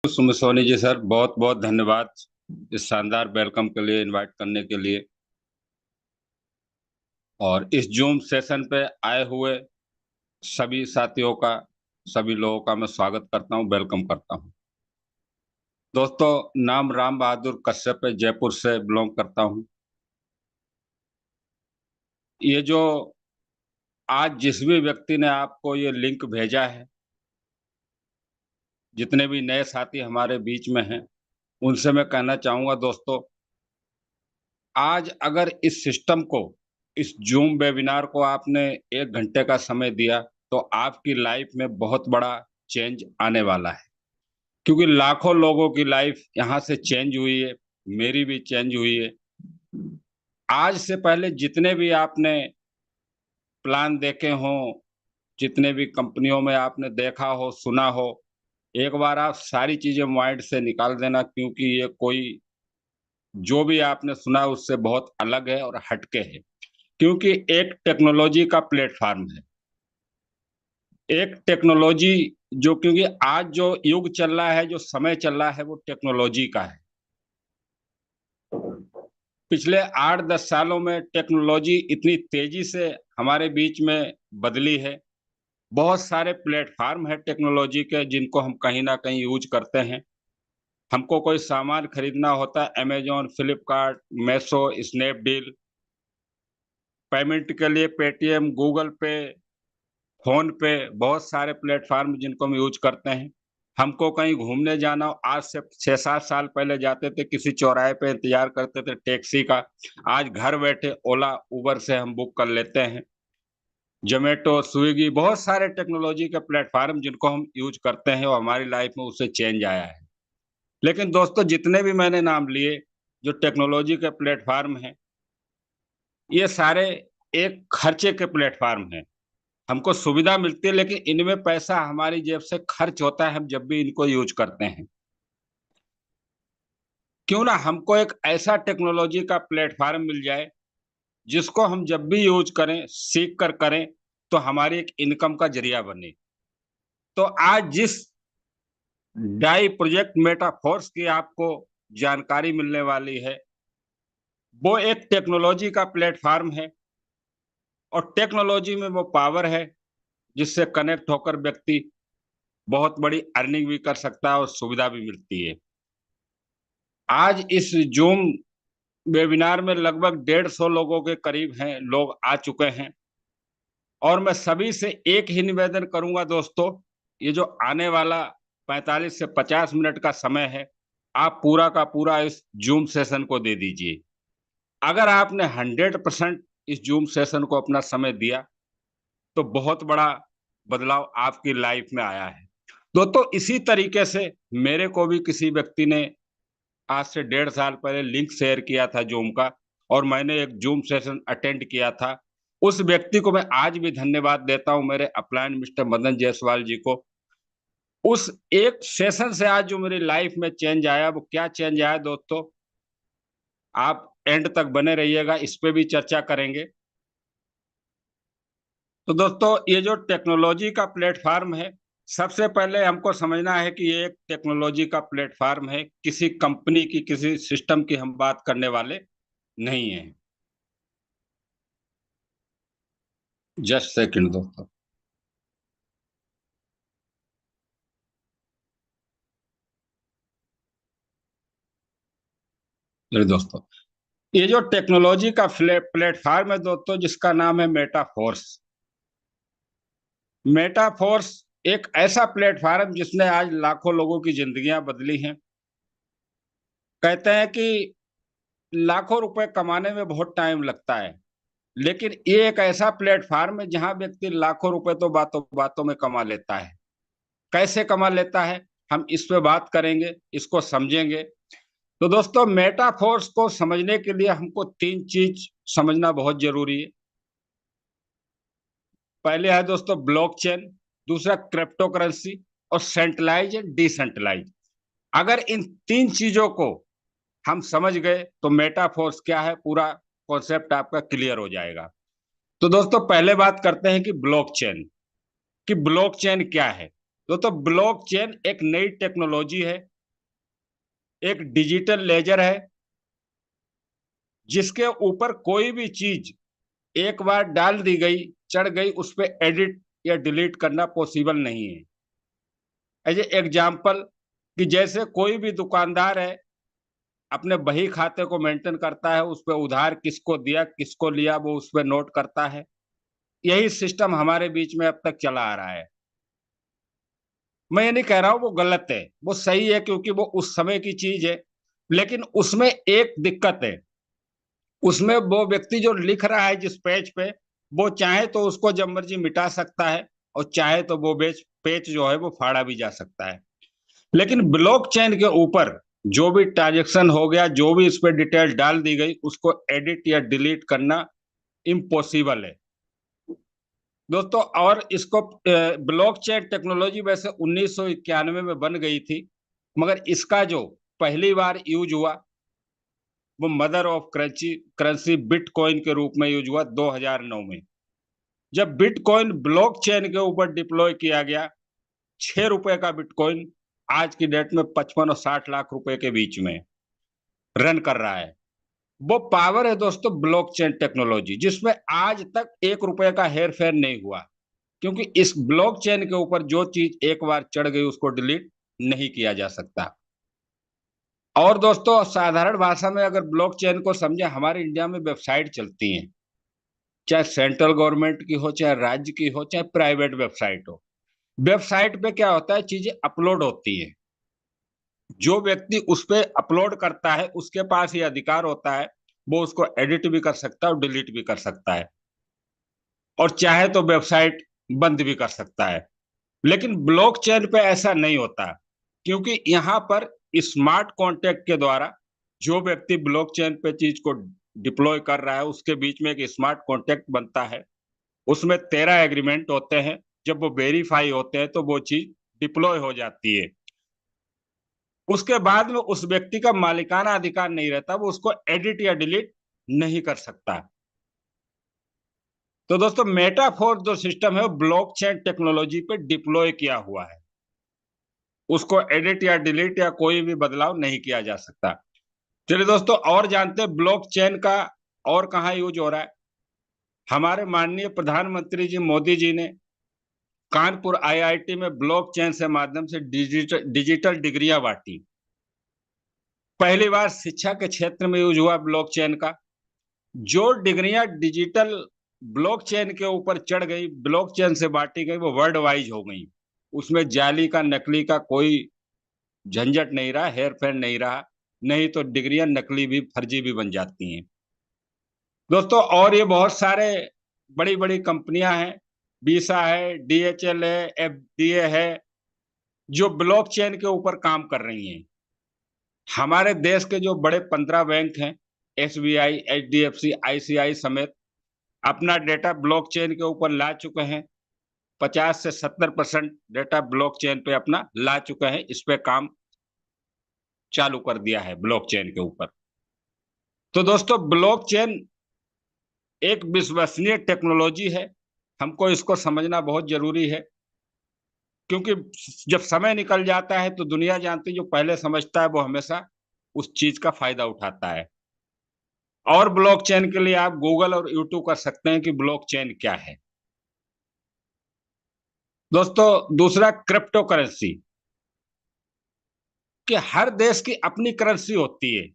Sumit Soni ji sir, बहुत बहुत धन्यवाद इस शानदार वेलकम के लिए, इनवाइट करने के लिए। और इस जूम सेशन पे आए हुए सभी साथियों का, सभी लोगों का मैं स्वागत करता हूं, वेलकम करता हूं। दोस्तों, नाम राम बहादुर कश्यप है, जयपुर से बिलोंग करता हूं। ये जो आज जिस भी व्यक्ति ने आपको ये लिंक भेजा है, जितने भी नए साथी हमारे बीच में हैं, उनसे मैं कहना चाहूंगा दोस्तों, आज अगर इस सिस्टम को, इस जूम वेबिनार को आपने 1 घंटे का समय दिया तो आपकी लाइफ में बहुत बड़ा चेंज आने वाला है। क्योंकि लाखों लोगों की लाइफ यहाँ से चेंज हुई है, मेरी भी चेंज हुई है। आज से पहले जितने भी आपने प्लान देखे हों, जितने भी कंपनियों में आपने देखा हो, सुना हो, एक बार आप सारी चीजें माइंड से निकाल देना, क्योंकि ये कोई जो भी आपने सुना उससे बहुत अलग है और हटके है। क्योंकि एक टेक्नोलॉजी का प्लेटफॉर्म है, एक टेक्नोलॉजी जो, क्योंकि आज जो युग चल रहा है, जो समय चल रहा है, वो टेक्नोलॉजी का है। पिछले 8-10 सालों में टेक्नोलॉजी इतनी तेजी से हमारे बीच में बदली है। बहुत सारे प्लेटफॉर्म है टेक्नोलॉजी के, जिनको हम कहीं ना कहीं यूज करते हैं। हमको कोई सामान खरीदना होता है, Amazon, Flipkart, meso, Snapdeal. Payment के लिए पेटीएम, गूगल पे, फोन पे, बहुत सारे प्लेटफॉर्म जिनको हम यूज करते हैं। हमको कहीं घूमने जाना हो, आज से 6-7 साल पहले जाते थे, किसी चौराहे पे इंतजार करते थे टैक्सी का। आज घर बैठे ओला, उबर से हम बुक कर लेते हैं। जोमेटो, स्विगी, बहुत सारे टेक्नोलॉजी के प्लेटफॉर्म जिनको हम यूज करते हैं और हमारी लाइफ में उससे चेंज आया है। लेकिन दोस्तों, जितने भी मैंने नाम लिए जो टेक्नोलॉजी के प्लेटफॉर्म हैं, ये सारे एक खर्चे के प्लेटफॉर्म हैं। हमको सुविधा मिलती है, लेकिन इनमें पैसा हमारी जेब से खर्च होता है हम जब भी इनको यूज करते हैं। क्यों ना हमको एक ऐसा टेक्नोलॉजी का प्लेटफॉर्म मिल जाए जिसको हम जब भी यूज करें, सीख कर करें, तो हमारी एक इनकम का जरिया बने। तो आज जिस डाई प्रोजेक्ट मेटाफोर्स की आपको जानकारी मिलने वाली है, वो एक टेक्नोलॉजी का प्लेटफॉर्म है। और टेक्नोलॉजी में वो पावर है जिससे कनेक्ट होकर व्यक्ति बहुत बड़ी अर्निंग भी कर सकता है और सुविधा भी मिलती है। आज इस जूम वेबिनार में लगभग 150 लोगों के करीब हैं, लोग आ चुके हैं। और मैं सभी से एक ही निवेदन करूंगा दोस्तों, ये जो आने वाला 45 से 50 मिनट का समय है, आप पूरा का पूरा इस जूम सेशन को दे दीजिए। अगर आपने 100% इस जूम सेशन को अपना समय दिया तो बहुत बड़ा बदलाव आपकी लाइफ में आया है। दोस्तों, इसी तरीके से मेरे को भी किसी व्यक्ति ने आज से 1.5 साल पहले लिंक शेयर किया था जूम का, और मैंने एक जूम सेशन अटेंड किया था। उस व्यक्ति को मैं आज भी धन्यवाद देता हूं, मेरे अपलाइन मिस्टर मदन जायसवाल जी को। उस एक सेशन से आज जो मेरी लाइफ में चेंज आया, वो क्या चेंज आया दोस्तों, आप एंड तक बने रहिएगा, इस पे भी चर्चा करेंगे। तो दोस्तों, ये जो टेक्नोलॉजी का प्लेटफॉर्म है, सबसे पहले हमको समझना है कि ये एक टेक्नोलॉजी का प्लेटफॉर्म है, किसी कंपनी की, किसी सिस्टम की हम बात करने वाले नहीं है। जस्ट सेकंड दोस्तों। मेरे दोस्तों, ये जो टेक्नोलॉजी का प्लेटफॉर्म है दोस्तों, जिसका नाम है मेटाफोर्स। मेटाफोर्स एक ऐसा प्लेटफॉर्म जिसने आज लाखों लोगों की जिंदगियां बदली हैं। कहते हैं कि लाखों रुपए कमाने में बहुत टाइम लगता है, लेकिन ये एक ऐसा प्लेटफॉर्म है जहां व्यक्ति लाखों रुपए तो बातों बातों में कमा लेता है। कैसे कमा लेता है, हम इस पे बात करेंगे, इसको समझेंगे। तो दोस्तों, मेटाफोर्स को समझने के लिए हमको 3 चीज समझना बहुत जरूरी है। पहले है दोस्तों ब्लॉकचेन, दूसरा क्रिप्टो करेंसी, और सेंट्रलाइज एंड डिसेंट्रलाइज। अगर इन 3 चीजों को हम समझ गए तो मेटाफोर्स क्या है, पूरा कॉन्सेप्ट आपका क्लियर हो जाएगा। तो दोस्तों, पहले बात करते हैं कि ब्लॉकचेन क्या है। तो ब्लॉकचेन एक नई टेक्नोलॉजी है, एक डिजिटल लेजर है, जिसके ऊपर कोई भी चीज एक बार डाल दी गई, चढ़ गई, उस पर एडिट या डिलीट करना पॉसिबल नहीं है। एज एग्जाम्पल कि जैसे कोई भी दुकानदार है, अपने बही खाते को मेंटेन करता है, उस पर उधार किसको दिया किसको लिया वो उस पर नोट करता है। यही सिस्टम हमारे बीच में अब तक चला आ रहा है। मैं ये नहीं कह रहा हूं वो गलत है, वो सही है, क्योंकि वो उस समय की चीज है। लेकिन उसमें एक दिक्कत है, उसमें वो व्यक्ति जो लिख रहा है जिस पेज पे, वो चाहे तो उसको जब मर्जी मिटा सकता है, और चाहे तो वो पेज जो है वो फाड़ा भी जा सकता है। लेकिन ब्लॉकचेन के ऊपर जो भी ट्रांजेक्शन हो गया, जो भी इस पर डिटेल डाल दी गई, उसको एडिट या डिलीट करना इम्पॉसिबल है दोस्तों। और इसको ब्लॉकचेन टेक्नोलॉजी वैसे 1991 में बन गई थी, मगर इसका जो पहली बार यूज हुआ वो mother of currency currency bitcoin के रूप में यूज हुआ 2009 में। जब बिटकॉइन ब्लॉकचेन के ऊपर डिप्लॉय किया गया, 6 रुपए का बिटकॉइन आज की डेट में 55 और 60 लाख रुपए के बीच में रन कर रहा है। वो पावर है दोस्तों ब्लॉकचेन टेक्नोलॉजी, जिसमें आज तक 1 रुपए का हेर फेर नहीं हुआ, क्योंकि इस ब्लॉकचेन के ऊपर जो चीज एक बार चढ़ गई उसको डिलीट नहीं किया जा सकता। और दोस्तों साधारण भाषा में अगर ब्लॉकचेन को समझे, हमारे इंडिया में वेबसाइट चलती हैं, चाहे सेंट्रल गवर्नमेंट की हो, चाहे राज्य की हो, चाहे प्राइवेट वेबसाइट हो। वेबसाइट पे क्या होता है, चीजें अपलोड होती है, जो व्यक्ति उस पे अपलोड करता है उसके पास ये अधिकार होता है, वो उसको एडिट भी कर सकता है और डिलीट भी कर सकता है, और चाहे तो वेबसाइट बंद भी कर सकता है। लेकिन ब्लॉकचेन पे ऐसा नहीं होता, क्योंकि यहाँ पर स्मार्ट कॉन्ट्रैक्ट के द्वारा जो व्यक्ति ब्लॉकचेन पे चीज को डिप्लॉय कर रहा है, उसके बीच में एक स्मार्ट कॉन्ट्रैक्ट बनता है। उसमें 13 एग्रीमेंट होते हैं, जब वो वेरीफाई होते हैं तो वो चीज डिप्लॉय हो जाती है। उसके बाद में उस व्यक्ति का मालिकाना अधिकार नहीं रहता, वो उसको एडिट या डिलीट नहीं कर सकता। तो दोस्तों मेटाफोर जो सिस्टम है वो ब्लॉकचेन टेक्नोलॉजी पे डिप्लॉय किया हुआ है, उसको एडिट या डिलीट या कोई भी बदलाव नहीं किया जा सकता। चलिए दोस्तों और जानते हैं ब्लॉकचेन का और कहाँ यूज हो रहा है। हमारे माननीय प्रधानमंत्री जी मोदी जी ने कानपुर आईआईटी में ब्लॉकचेन से माध्यम से डिजिटल डिग्रियां बांटी। पहली बार शिक्षा के क्षेत्र में यूज हुआ ब्लॉकचेन का। जो डिग्रियां डिजिटल ब्लॉकचेन के ऊपर चढ़ गई, ब्लॉकचेन से बांटी गई, वो वर्ल्ड वाइज हो गई। उसमें जाली का नकली का कोई झंझट नहीं रहा, हेर फेर नहीं रहा। नहीं तो डिग्रियां नकली भी फर्जी भी बन जाती हैं दोस्तों। और ये बहुत सारे बड़ी बड़ी कंपनियां हैं, वीसा है, डीएचएल है, एफडीए है, जो ब्लॉकचेन के ऊपर काम कर रही हैं। हमारे देश के जो बड़े 15 बैंक हैं, एसबीआई, एचडीएफसी, आईसीआई समेत, अपना डेटा ब्लॉकचेन के ऊपर ला चुके हैं। 50 से 70% डेटा ब्लॉकचेन पे अपना ला चुके हैं, इस पे काम चालू कर दिया है ब्लॉकचेन के ऊपर। तो दोस्तों ब्लॉकचेन एक विश्वसनीय टेक्नोलॉजी है, हमको इसको समझना बहुत जरूरी है, क्योंकि जब समय निकल जाता है तो दुनिया जानती है, जो पहले समझता है वो हमेशा उस चीज का फायदा उठाता है। और ब्लॉकचेन के लिए आप गूगल और यूट्यूब कर सकते हैं कि ब्लॉकचेन क्या है। दोस्तों दूसरा क्रिप्टो करेंसी, कि हर देश की अपनी करेंसी होती है।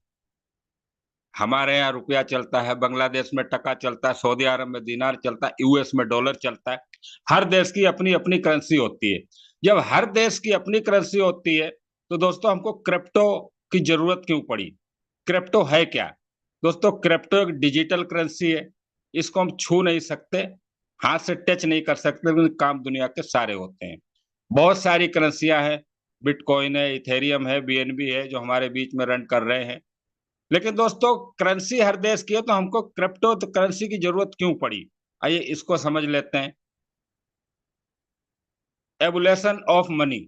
हमारे यहाँ रुपया चलता है, बांग्लादेश में टका चलता है, सऊदी अरब में दिनार चलता है, यूएस में डॉलर चलता है। हर देश की अपनी अपनी करेंसी होती है। जब हर देश की अपनी करेंसी होती है तो दोस्तों हमको क्रिप्टो की जरूरत क्यों पड़ी। क्रिप्टो है क्या दोस्तों? क्रिप्टो एक डिजिटल करेंसी है, इसको हम छू नहीं सकते, हाथ से टच नहीं कर सकते, लेकिन काम दुनिया के सारे होते हैं। बहुत सारी करेंसियां हैं, बिटकॉइन है, इथेरियम है, बीएनबी है, जो हमारे बीच में रन कर रहे हैं। लेकिन दोस्तों करेंसी हर देश की है, तो हमको क्रिप्टो करेंसी की जरूरत क्यों पड़ी, आइए इसको समझ लेते हैं। Evolution of money.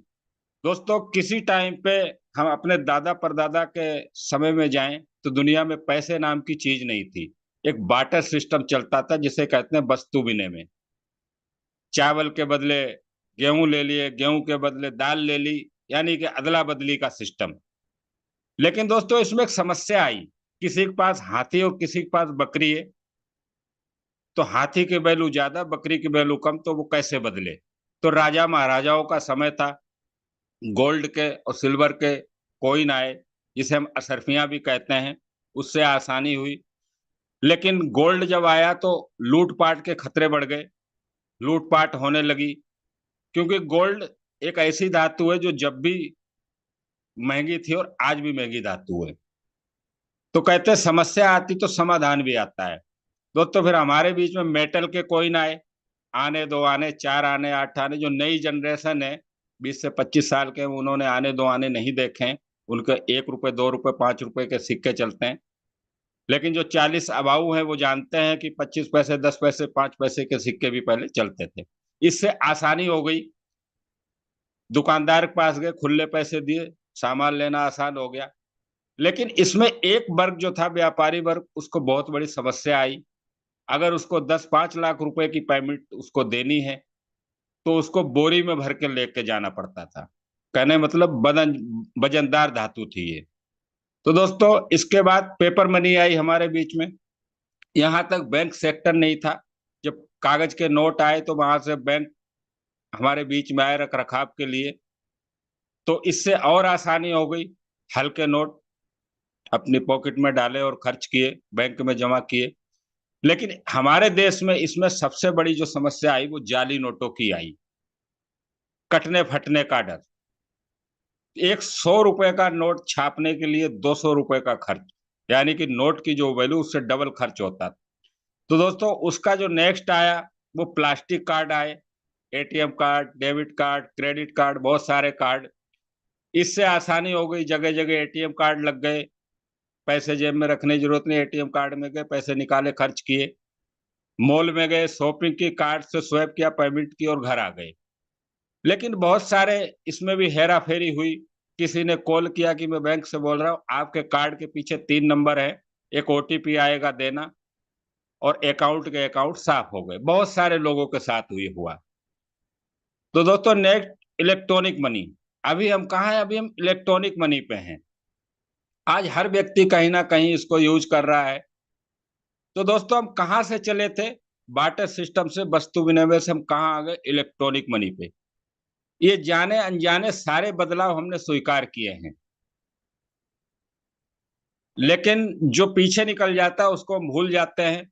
दोस्तों किसी टाइम पे हम अपने दादा परदादा के समय में जाएं तो दुनिया में पैसे नाम की चीज नहीं थी। एक बाटर सिस्टम चलता था, जिसे कहते हैं वस्तु विनिमय। चावल के बदले गेहूं ले लिए, गेहूं के बदले दाल ले ली, यानी कि अदला बदली का सिस्टम। लेकिन दोस्तों इसमें एक समस्या आई, किसी के पास हाथी और किसी के पास बकरी है, तो हाथी की वैल्यू ज्यादा, बकरी की वैल्यू कम, तो वो कैसे बदले? तो राजा महाराजाओं का समय था, गोल्ड के और सिल्वर के कॉइन आए, जिसे हम अशर्फियां भी कहते हैं, उससे आसानी हुई। लेकिन गोल्ड जब आया तो लूटपाट के खतरे बढ़ गए, लूटपाट होने लगी, क्योंकि गोल्ड एक ऐसी धातु है जो जब भी महंगी थी और आज भी महंगी धातु है। तो कहते हैं समस्या आती तो समाधान भी आता है। दोस्तों फिर हमारे बीच में मेटल के कॉइन आए, आने दो आने, चार आने, आठ आने। जो नई जनरेशन है, 20 से 25 साल के, उन्होंने आने दो आने नहीं देखे हैं। उनके 1 रुपए, 2 रुपए, 5 रुपए के सिक्के चलते हैं। लेकिन जो 40 अबाऊ है वो जानते हैं कि 25 पैसे, 10 पैसे, 5 पैसे के सिक्के भी पहले चलते थे। इससे आसानी हो गई, दुकानदार के पास गए, खुले पैसे दिए, सामान लेना आसान हो गया। लेकिन इसमें एक वर्ग जो था, व्यापारी वर्ग, उसको बहुत बड़ी समस्या आई। अगर उसको 10-5 लाख रुपए की पेमेंट उसको देनी है, तो उसको बोरी में भर के लेके जाना पड़ता था। कहने मतलब बदन वजनदार धातु थी ये। तो दोस्तों इसके बाद पेपर मनी आई हमारे बीच में। यहाँ तक बैंक सेक्टर नहीं था। जब कागज के नोट आए तो वहां से बैंक हमारे बीच में आए रख रखाव के लिए, तो इससे और आसानी हो गई। हल्के नोट अपनी पॉकेट में डाले और खर्च किए, बैंक में जमा किए। लेकिन हमारे देश में इसमें सबसे बड़ी जो समस्या आई वो जाली नोटों की आई, कटने फटने का डर। एक 100 रुपए का नोट छापने के लिए 200 रुपए का खर्च, यानी कि नोट की जो वैल्यू उससे डबल खर्च होता। तो दोस्तों उसका जो नेक्स्ट आया वो प्लास्टिक कार्ड आए, ATM card, debit card, credit card, बहुत सारे कार्ड। इससे आसानी हो गई, जगह जगह एटीएम कार्ड लग गए, पैसे जेब में रखने की जरूरत नहीं, एटीएम कार्ड में गए, पैसे निकाले, खर्च किए। मॉल में गए, शॉपिंग की, कार्ड से स्वैप किया, पेमेंट की और घर आ गए। लेकिन बहुत सारे इसमें भी हेरा फेरी हुई। किसी ने कॉल किया कि मैं बैंक से बोल रहा हूँ, आपके कार्ड के पीछे 3 नंबर है, एक ओटीपी आएगा, देना, और अकाउंट साफ हो गए। बहुत सारे लोगों के साथ हुआ। तो दोस्तों नेक्स्ट इलेक्ट्रॉनिक मनी। अभी हम कहाँ हैं? अभी हम इलेक्ट्रॉनिक मनी पे हैं। आज हर व्यक्ति कहीं ना कहीं इसको यूज कर रहा है। तो दोस्तों हम कहाँ से चले थे? बार्टर सिस्टम से, वस्तु विनिमय से हम कहाँ आ गए? इलेक्ट्रॉनिक मनी पे। ये जाने अनजाने सारे बदलाव हमने स्वीकार किए हैं, लेकिन जो पीछे निकल जाता है उसको हम भूल जाते हैं।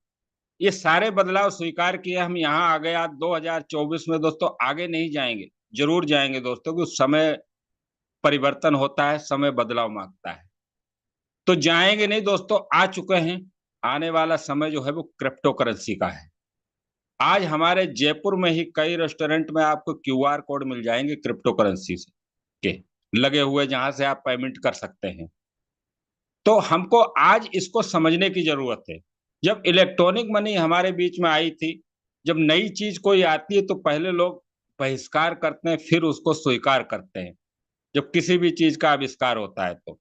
ये सारे बदलाव स्वीकार किए, हम यहाँ आ गए आज 2024 में। दोस्तों आगे नहीं जाएंगे, जरूर जाएंगे दोस्तों, क्योंकि समय परिवर्तन होता है, समय बदलाव मांगता है। तो जाएंगे नहीं दोस्तों, आ चुके हैं। आने वाला समय जो है वो क्रिप्टो करेंसी का है। आज हमारे जयपुर में ही कई रेस्टोरेंट में आपको क्यूआर कोड मिल जाएंगे क्रिप्टो करेंसी से के लगे हुए, जहां से आप पेमेंट कर सकते हैं। तो हमको आज इसको समझने की जरूरत है। जब इलेक्ट्रॉनिक मनी हमारे बीच में आई थी, जब नई चीज कोई आती है तो पहले लोग बहिष्कार करते हैं, फिर उसको स्वीकार करते हैं। जब किसी भी चीज का आविष्कार होता है तो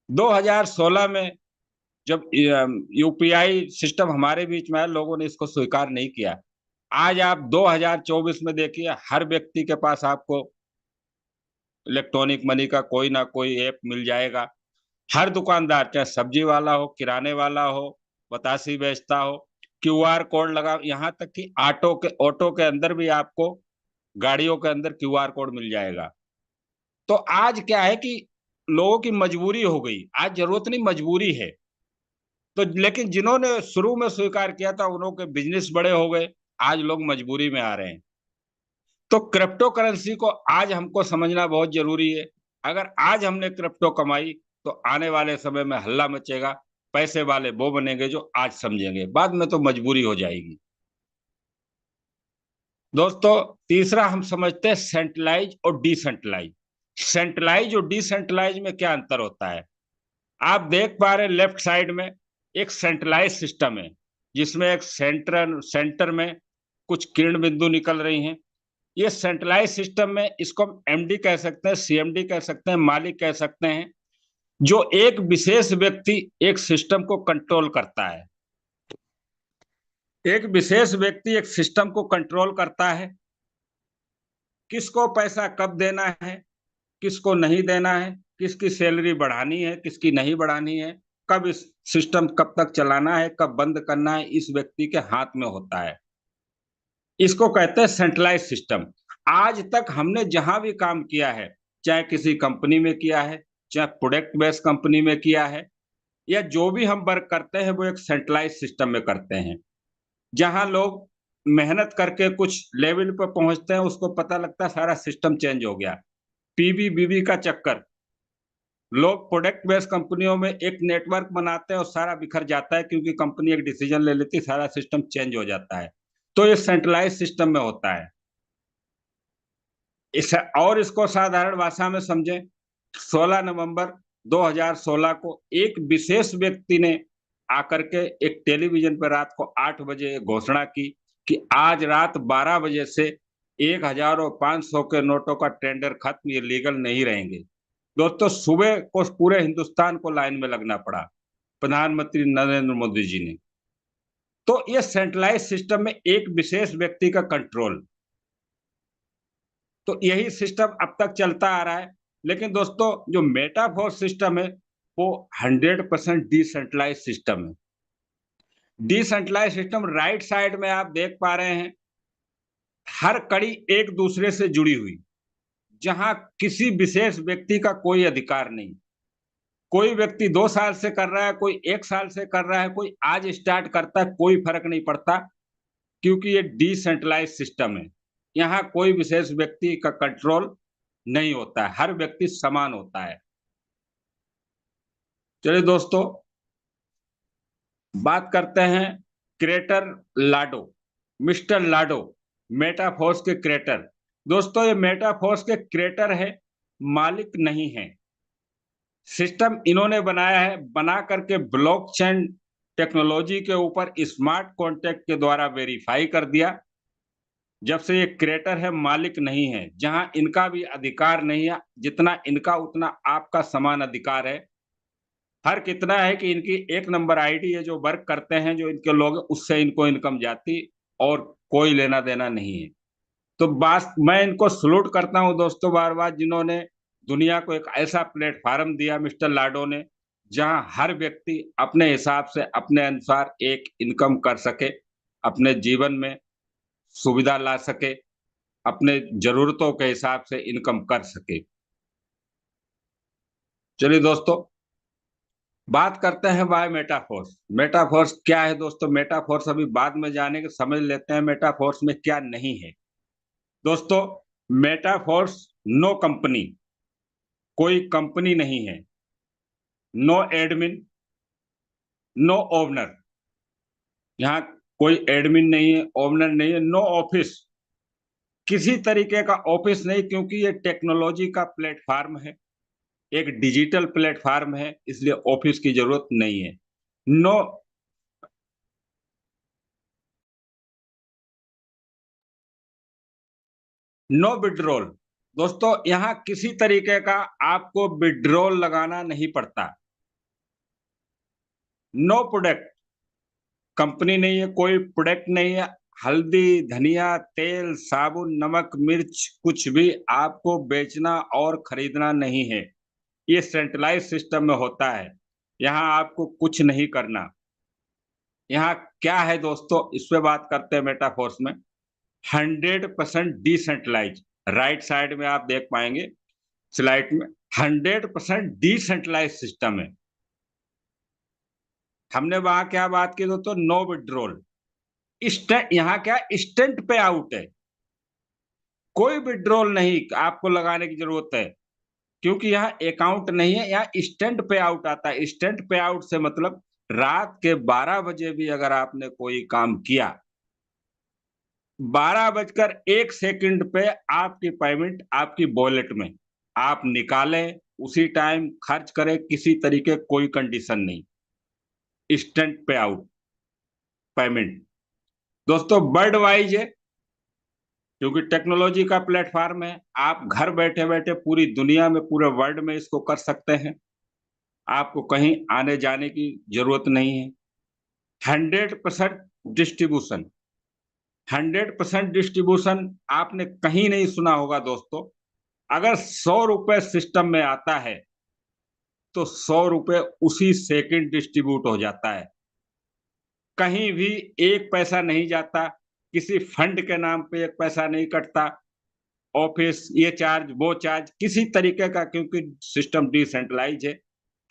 2016 में जब यूपीआई सिस्टम हमारे बीच में आया, लोगों ने इसको स्वीकार नहीं किया। आज आप 2024 में देखिए, हर व्यक्ति के पास आपको इलेक्ट्रॉनिक मनी का कोई ना कोई ऐप मिल जाएगा। हर दुकानदार, चाहे सब्जी वाला हो, किराने वाला हो, बतासी बेचता हो, क्यूआर कोड लगा। यहाँ तक कि ऑटो के अंदर भी आपको, गाड़ियों के अंदर क्यूआर कोड मिल जाएगा। तो आज क्या है कि लोगों की मजबूरी हो गई, आज जरूरत नहीं, मजबूरी है। तो लेकिन जिन्होंने शुरू में स्वीकार किया था, उन्हों के बिजनेस बड़े हो गए, आज लोग मजबूरी में आ रहे हैं। तो क्रिप्टो करेंसी को आज हमको समझना बहुत जरूरी है। अगर आज हमने क्रिप्टो कमाई तो आने वाले समय में हल्ला मचेगा। पैसे वाले वो बनेंगे जो आज समझेंगे, बाद में तो मजबूरी हो जाएगी। दोस्तों तीसरा हम समझते हैं सेंट्रलाइज और डिसेंट्रलाइज। सेंट्रलाइज और डिसेंट्रलाइज में क्या अंतर होता है? आप देख पा रहे लेफ्ट साइड में एक सेंट्रलाइज सिस्टम है, जिसमें एक सेंटर में कुछ किरण बिंदु निकल रही हैं। ये सेंट्रलाइज सिस्टम में इसको हम एमडी कह सकते हैं, सीएमडी कह सकते हैं, मालिक कह सकते हैं, जो एक विशेष व्यक्ति एक सिस्टम को कंट्रोल करता है। एक विशेष व्यक्ति एक सिस्टम को कंट्रोल करता है। किसको पैसा कब देना है, किसको नहीं देना है, किसकी सैलरी बढ़ानी है, किसकी नहीं बढ़ानी है, कब इस सिस्टम कब तक चलाना है, कब बंद करना है, इस व्यक्ति के हाथ में होता है। इसको कहते हैं सेंट्रलाइज सिस्टम। आज तक हमने जहां भी काम किया है, चाहे किसी कंपनी में किया है, चाहे प्रोडक्ट बेस्ड कंपनी में किया है, या जो भी हम वर्क करते हैं वो एक सेंट्रलाइज सिस्टम में करते हैं, जहां लोग मेहनत करके कुछ लेवल पर पहुंचते हैं, उसको पता लगता है सारा सिस्टम चेंज हो गया। पीबी बीबी का चक्कर, लोग प्रोडक्ट बेस्ड कंपनियों में एक नेटवर्क बनाते हैं और सारा बिखर जाता है, क्योंकि कंपनी एक डिसीजन ले लेती है, सारा सिस्टम चेंज हो जाता है। तो ये सेंट्रलाइज सिस्टम में होता है। इस और इसको साधारण भाषा में समझें, 16 नवंबर 2016 को एक विशेष व्यक्ति ने आकर के एक टेलीविजन पर रात को 8 बजे घोषणा की कि आज रात 12 बजे से 1000 और 500 के नोटों का टेंडर खत्म, ये लीगल नहीं रहेंगे। दोस्तों, सुबह को पूरे हिंदुस्तान को लाइन में लगना पड़ा, प्रधानमंत्री नरेंद्र मोदी जी ने। तो ये सेंट्रलाइज सिस्टम में एक विशेष व्यक्ति का कंट्रोल, तो यही सिस्टम अब तक चलता आ रहा है। लेकिन दोस्तों, जो मेटाफोर सिस्टम है वो 100% डिसेंट्रलाइज सिस्टम है। डिसेंट्रलाइज सिस्टम राइट साइड में आप देख पा रहे हैं, हर कड़ी एक दूसरे से जुड़ी हुई, जहां किसी विशेष व्यक्ति का कोई अधिकार नहीं। कोई व्यक्ति 2 साल से कर रहा है, कोई 1 साल से कर रहा है, कोई आज स्टार्ट करता है, कोई फर्क नहीं पड़ता, क्योंकि ये डिसेंट्रलाइज सिस्टम है। यहाँ कोई विशेष व्यक्ति का कंट्रोल नहीं होता है, हर व्यक्ति समान होता है। चलिए दोस्तों, बात करते हैं क्रिएटर लाडो, मिस्टर लाडो, मेटाफोर्स के क्रिएटर। दोस्तों, ये मेटाफोर्स के क्रिएटर है, मालिक नहीं है। सिस्टम इन्होंने बनाया है, बना करके ब्लॉकचेन टेक्नोलॉजी के ऊपर स्मार्ट कॉन्ट्रैक्ट के द्वारा वेरीफाई कर दिया। जब से ये क्रिएटर है, मालिक नहीं है, जहां इनका भी अधिकार नहीं है, जितना इनका उतना आपका समान अधिकार है। फर्क इतना है कि इनकी एक नंबर आईडी है, जो वर्क करते हैं, जो इनके लोग, उससे इनको इनकम जाती, और कोई लेना देना नहीं है। तो बात, मैं इनको सलूट करता हूं दोस्तों, बार बार, जिन्होंने दुनिया को एक ऐसा प्लेटफॉर्म दिया, मिस्टर लाडो ने, जहां हर व्यक्ति अपने हिसाब से, अपने अनुसार एक इनकम कर सके, अपने जीवन में सुविधा ला सके, अपने जरूरतों के हिसाब से इनकम कर सके। चलिए दोस्तों, बात करते हैं बाय मेटाफोर्स। मेटाफोर्स क्या है दोस्तों? मेटाफोर्स अभी बाद में जानेंगे, समझ लेते हैं मेटाफोर्स में क्या नहीं है। दोस्तों, मेटाफोर्स नो कंपनी, कोई कंपनी नहीं है। नो एडमिन, नो ओनर, यहाँ कोई एडमिन नहीं है, ओनर नहीं है। नो ऑफिस, किसी तरीके का ऑफिस नहीं, क्योंकि ये टेक्नोलॉजी का प्लेटफॉर्म है, एक डिजिटल प्लेटफॉर्म है, इसलिए ऑफिस की जरूरत नहीं है। नो नो विड्रॉल, दोस्तों यहाँ किसी तरीके का आपको विड्रॉल लगाना नहीं पड़ता। नो प्रोडक्ट, कंपनी नहीं है, कोई प्रोडक्ट नहीं है। हल्दी, धनिया, तेल, साबुन, नमक, मिर्च, कुछ भी आपको बेचना और खरीदना नहीं है। ये सेंट्रलाइज सिस्टम में होता है, यहाँ आपको कुछ नहीं करना। यहाँ क्या है दोस्तों, इस पे बात करते हैं मेटाफोर्स में। 100% डिसेंट्रलाइज, राइट साइड में आप देख पाएंगे स्लाइड में, 100% डिसेंट्रलाइज सिस्टम है। हमने वहां क्या बात की दोस्तों? No withdrawal. यहाँ क्या इंस्टेंट पे आउट है, कोई विड्रॉल नहीं आपको लगाने की जरूरत है, क्योंकि यहाँ अकाउंट नहीं है, यहाँ इंस्टेंट पे आउट आता है। इंस्टेंट पे आउट से मतलब रात के 12 बजे भी अगर आपने कोई काम किया, 12 बजकर 1 सेकंड पे आपकी पेमेंट आपकी वॉलेट में, आप निकालें उसी टाइम खर्च करें, किसी तरीके कोई कंडीशन नहीं, इंस्टेंट पे आउट पेमेंट। दोस्तों, वर्ल्ड वाइज है, क्योंकि टेक्नोलॉजी का प्लेटफॉर्म है, आप घर बैठे बैठे पूरी दुनिया में, पूरे वर्ल्ड में इसको कर सकते हैं, आपको कहीं आने जाने की जरूरत नहीं है। 100% डिस्ट्रीब्यूशन, 100% डिस्ट्रीब्यूशन आपने कहीं नहीं सुना होगा दोस्तों। अगर 100 रुपए सिस्टम में आता है तो 100 रुपए उसी सेकंड डिस्ट्रीब्यूट हो जाता है। कहीं भी एक पैसा नहीं जाता, किसी फंड के नाम पे एक पैसा नहीं कटता, ऑफिस ये चार्ज वो चार्ज किसी तरीके का, क्योंकि सिस्टम डिसेंट्रलाइज है।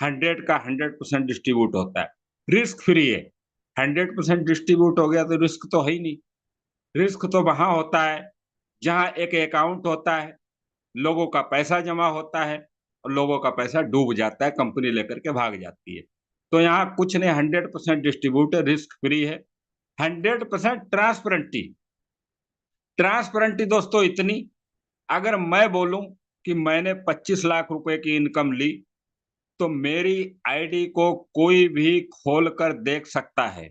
100 का 100% डिस्ट्रीब्यूट होता है, रिस्क फ्री है। 100% डिस्ट्रीब्यूट हो गया तो रिस्क तो है ही नहीं। रिस्क तो वहां होता है जहां एक अकाउंट होता है, लोगों का पैसा जमा होता है और लोगों का पैसा डूब जाता है, कंपनी लेकर के भाग जाती है। तो यहाँ कुछ नहीं, 100% डिस्ट्रीब्यूट है, रिस्क फ्री है। 100% ट्रांसपेरेंटी। ट्रांसपेरेंटी दोस्तों इतनी, अगर मैं बोलूं कि मैंने 25 लाख रुपए की इनकम ली, तो मेरी आईडी को कोई भी खोल कर देख सकता है,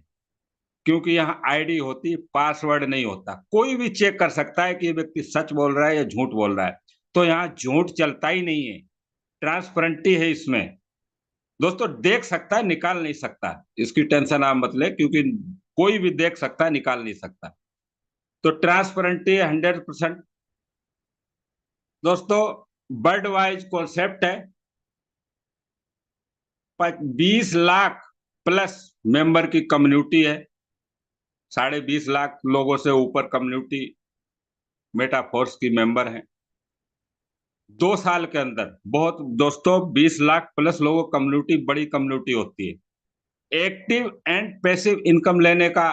क्योंकि यहाँ आईडी होती, पासवर्ड नहीं होता। कोई भी चेक कर सकता है कि ये व्यक्ति सच बोल रहा है या झूठ बोल रहा है। तो यहाँ झूठ चलता ही नहीं है, ट्रांसपेरेंटी है इसमें। दोस्तों देख सकता है, निकाल नहीं सकता, इसकी टेंशन आप मत ले, क्योंकि कोई भी देख सकता है, निकाल नहीं सकता। तो ट्रांसपेरेंटी 100%। दोस्तों वर्ल्ड वाइज कॉन्सेप्ट है, 20 लाख प्लस मेंबर की कम्युनिटी है। 20.5 लाख लोगों से ऊपर कम्युनिटी मेटाफोर्स की मेंबर है। 2 साल के अंदर बहुत दोस्तों, 20 लाख प्लस लोगों कम्युनिटी बड़ी कम्युनिटी होती है। एक्टिव एंड पैसिव इनकम लेने का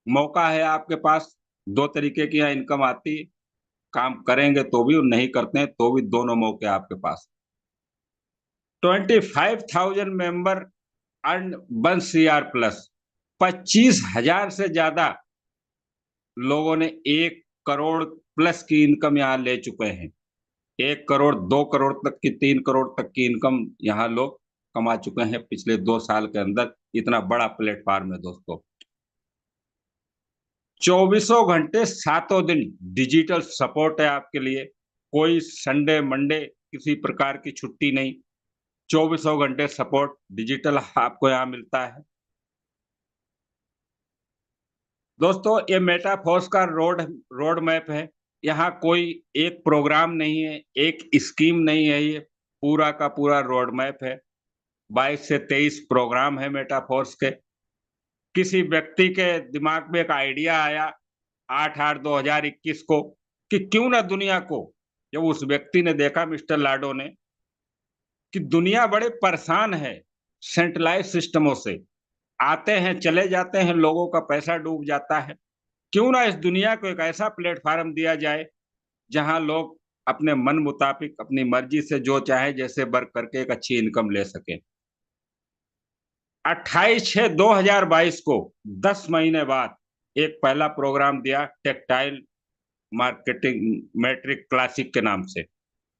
मौका है आपके पास। दो तरीके की यहाँ इनकम आती है, काम करेंगे तो भी और नहीं करते हैं तो भी, दोनों मौके आपके पास। 25,000 मेंबर अर्न 1 CR प्लस। 25,000 से ज्यादा लोगों ने 1 करोड़ प्लस की इनकम यहाँ ले चुके हैं। 1 करोड़, 2 करोड़ तक की, 3 करोड़ तक की इनकम यहाँ लोग कमा चुके हैं पिछले 2 साल के अंदर। इतना बड़ा प्लेटफॉर्म है दोस्तों। 24 घंटे 7 दिन डिजिटल सपोर्ट है आपके लिए। कोई संडे मंडे किसी प्रकार की छुट्टी नहीं। 24 घंटे सपोर्ट डिजिटल आपको यहाँ मिलता है। दोस्तों ये मेटाफोर्स का रोड मैप है। यहाँ कोई एक प्रोग्राम नहीं है, एक स्कीम नहीं है, ये पूरा का पूरा रोड मैप है। 22 से 23 प्रोग्राम है मेटाफोर्स के। किसी व्यक्ति के दिमाग में एक आइडिया आया 8/8/2021 को कि क्यों ना दुनिया को, जब उस व्यक्ति ने देखा, मिस्टर लाडो ने, कि दुनिया बड़े परेशान है सेंट्रलाइज सिस्टमों से, आते हैं चले जाते हैं, लोगों का पैसा डूब जाता है, क्यों ना इस दुनिया को एक ऐसा प्लेटफॉर्म दिया जाए जहां लोग अपने मन मुताबिक अपनी मर्जी से जो चाहे जैसे वर्क करके एक अच्छी इनकम ले सके। 28/6/2022 को 10 महीने बाद एक पहला प्रोग्राम दिया, टेक्टाइल मार्केटिंग मैट्रिक क्लासिक के नाम से।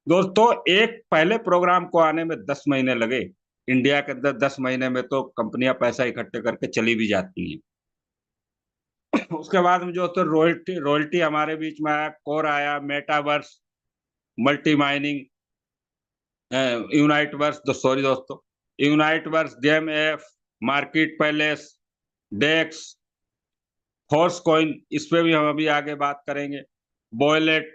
दोस्तों एक पहले प्रोग्राम को आने में 10 महीने लगे। इंडिया के अंदर 10 महीने में तो कंपनियां पैसा इकट्ठे करके चली भी जाती हैं। उसके बाद में जो तो रॉयल्टी रॉयल्टी हमारे बीच में आया, कोर आया, metaverse, multi mining, unite verse, sorry दोस्तों, unite verse, gem F, marketplace, DEX, force coin, इस पे भी हम अभी आगे बात करेंगे। बॉयलेट,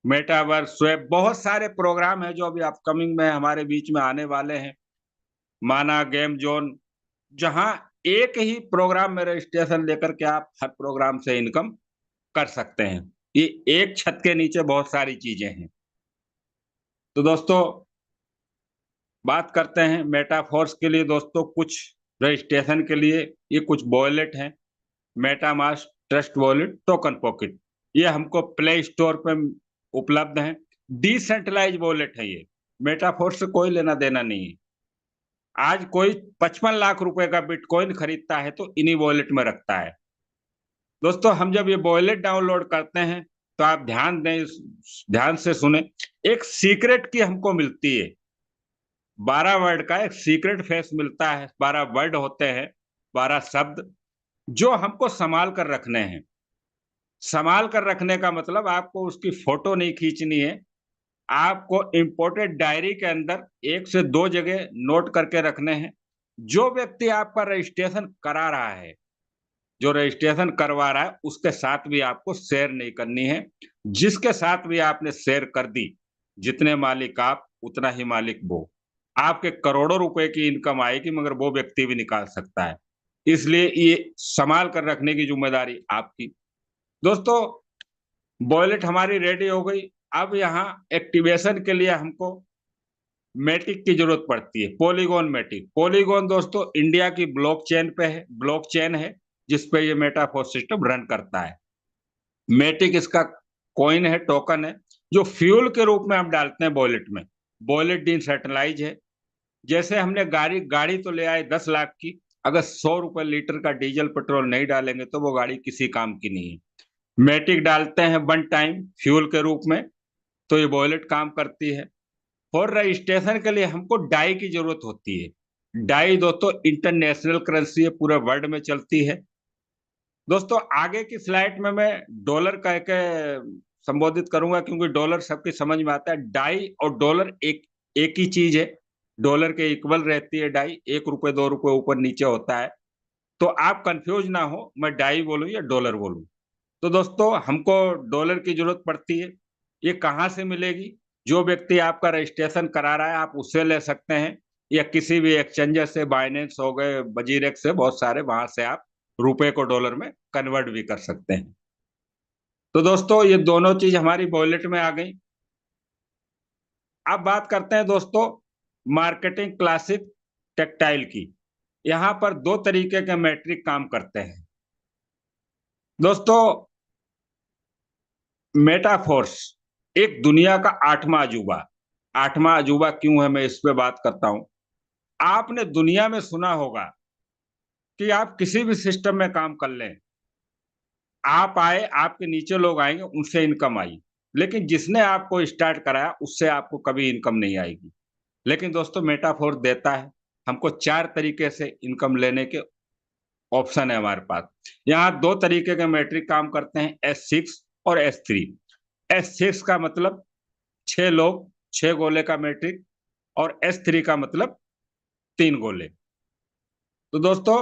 मेटावर्स, स्वेप, बहुत सारे प्रोग्राम है जो अभी अपकमिंग में हमारे बीच में आने वाले हैं। माना गेम जोन, जहां एक ही प्रोग्राम में रजिस्ट्रेशन लेकर के आप हर प्रोग्राम से इनकम कर सकते हैं। ये एक छत के नीचे बहुत सारी चीजें हैं। तो दोस्तों बात करते हैं मेटाफोर्स के लिए। दोस्तों कुछ रजिस्ट्रेशन के लिए ये कुछ वॉलेट हैं। MetaMask, trust wallet, token pocket, ये हमको प्ले स्टोर पे उपलब्ध हैं। डिसेंट्रलाइज वॉलेट है ये, मेटाफोर्स से कोई लेना देना नहीं है। आज कोई 55 लाख रुपए का बिटकॉइन खरीदता है तो इन्हीं वॉलेट में रखता है। दोस्तों हम जब ये वॉलेट डाउनलोड करते हैं तो आप ध्यान दें, ध्यान से सुने, एक सीक्रेट की हमको मिलती है। 12 वर्ड का एक सीक्रेट फेस मिलता है। 12 वर्ड होते हैं, 12 शब्द, जो हमको संभाल कर रखने हैं। संभाल कर रखने का मतलब आपको उसकी फोटो नहीं खींचनी है, आपको इंपोर्टेड डायरी के अंदर 1 से 2 जगह नोट करके रखने हैं। जो व्यक्ति आपका रजिस्ट्रेशन करा रहा है जो रजिस्ट्रेशन करवा रहा है उसके साथ भी आपको शेयर नहीं करनी है। जिसके साथ भी आपने शेयर कर दी, जितने मालिक आप उतना ही मालिक वो। आपके करोड़ों रुपए की इनकम आएगी मगर वो व्यक्ति भी निकाल सकता है। इसलिए ये संभाल कर रखने की जिम्मेदारी आपकी। दोस्तों, वॉलेट हमारी रेडी हो गई। अब यहाँ एक्टिवेशन के लिए हमको मैटिक की जरूरत पड़ती है, पॉलीगॉन मैटिक। पॉलीगॉन दोस्तों इंडिया की ब्लॉकचेन पे है, ब्लॉकचेन है जिस पे ये मेटाफोर सिस्टम रन करता है। मैटिक इसका कॉइन है, टोकन है, जो फ्यूल के रूप में हम डालते हैं वॉलेट में। वॉलेट डिसेंट्रलाइज है। जैसे हमने गाड़ी गाड़ी तो ले आए 10 लाख की, अगर 100 रुपए लीटर का डीजल पेट्रोल नहीं डालेंगे तो वो गाड़ी किसी काम की नहीं है। मैटिक डालते हैं वन टाइम फ्यूल के रूप में, तो ये वॉलेट काम करती है। फॉर रजिस्ट्रेशन के लिए हमको डाई की जरूरत होती है। डाई दोस्तों इंटरनेशनल करेंसी है, पूरे वर्ल्ड में चलती है। दोस्तों आगे की स्लाइड में मैं डॉलर कह के संबोधित करूंगा, क्योंकि डॉलर सबकी समझ में आता है। डाई और डॉलर एक ही चीज है। डॉलर के इक्वल रहती है डाई, 1 रुपए 2 रुपए ऊपर नीचे होता है। तो आप कंफ्यूज ना हो, मैं डाई बोलूं या डॉलर बोलूं। तो दोस्तों हमको डॉलर की जरूरत पड़ती है। ये कहाँ से मिलेगी? जो व्यक्ति आपका रजिस्ट्रेशन करा रहा है आप उससे ले सकते हैं, या किसी भी एक्सचेंजर से, बाइनेंस हो गए, वजीरेक्स से, बहुत सारे, वहां से आप रुपए को डॉलर में कन्वर्ट भी कर सकते हैं। तो दोस्तों ये दोनों चीज हमारी वॉलेट में आ गई। अब बात करते हैं दोस्तों मार्केटिंग क्लासिक टेक्टाइल की। यहाँ पर दो तरीके के मैट्रिक काम करते हैं दोस्तों। मेटाफोर्स एक दुनिया का आठवां अजूबा। आठवां अजूबा क्यों है, मैं इस पे बात करता हूं। आपने दुनिया में सुना होगा कि आप किसी भी सिस्टम में काम कर लें, आप आए, आपके नीचे लोग आएंगे, उनसे इनकम आई, लेकिन जिसने आपको स्टार्ट कराया उससे आपको कभी इनकम नहीं आएगी। लेकिन दोस्तों मेटाफोर देता है हमको 4 तरीके से इनकम लेने के ऑप्शन है हमारे पास। यहाँ दो तरीके के मैट्रिक काम करते हैं, S6 और S3। S6 का मतलब 6 लोग 6 गोले का मैट्रिक, और S3 का मतलब 3 गोले। तो दोस्तों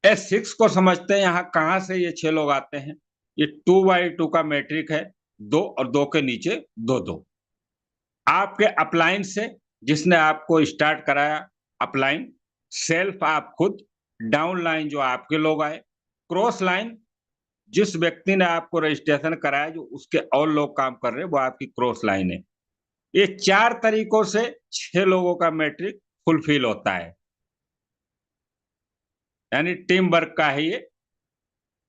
S6 को समझते हैं, यहाँ कहाँ से ये 6 लोग आते हैं। ये 2x2 का मैट्रिक है, 2 और 2 के नीचे 2 2। आपके अपलाइन से, जिसने आपको स्टार्ट कराया, अपलाइन। सेल्फ आप खुद। डाउन लाइन जो आपके लोग आए। क्रॉस लाइन जिस व्यक्ति ने आपको रजिस्ट्रेशन कराया, जो उसके और लोग काम कर रहे हैं, वो आपकी क्रॉस लाइन है। ये 4 तरीकों से 6 लोगों का मैट्रिक फुलफिल होता है, यानी टीम वर्क का है ये।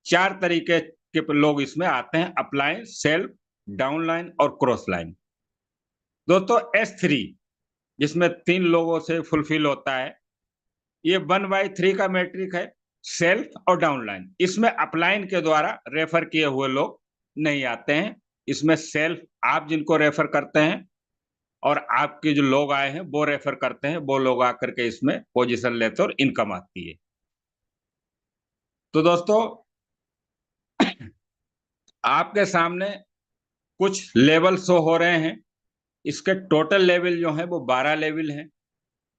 4 तरीके के लोग इसमें आते हैं, अपलाइन, सेल्फ, डाउन लाइन और क्रॉस लाइन। दोस्तों S3 जिसमें 3 लोगों से फुलफिल होता है, ये 1/3 का मैट्रिक है, सेल्फ और डाउन लाइन। इसमें अपलाइन के द्वारा रेफर किए हुए लोग नहीं आते हैं। इसमें सेल्फ आप जिनको रेफर करते हैं, और आपके जो लोग आए हैं वो रेफर करते हैं, वो लोग आकर के इसमें पोजीशन लेते हैं और इनकम आती है। तो दोस्तों आपके सामने कुछ लेवल शो हो रहे हैं। इसके टोटल लेवल जो है वो 12 लेवल हैं।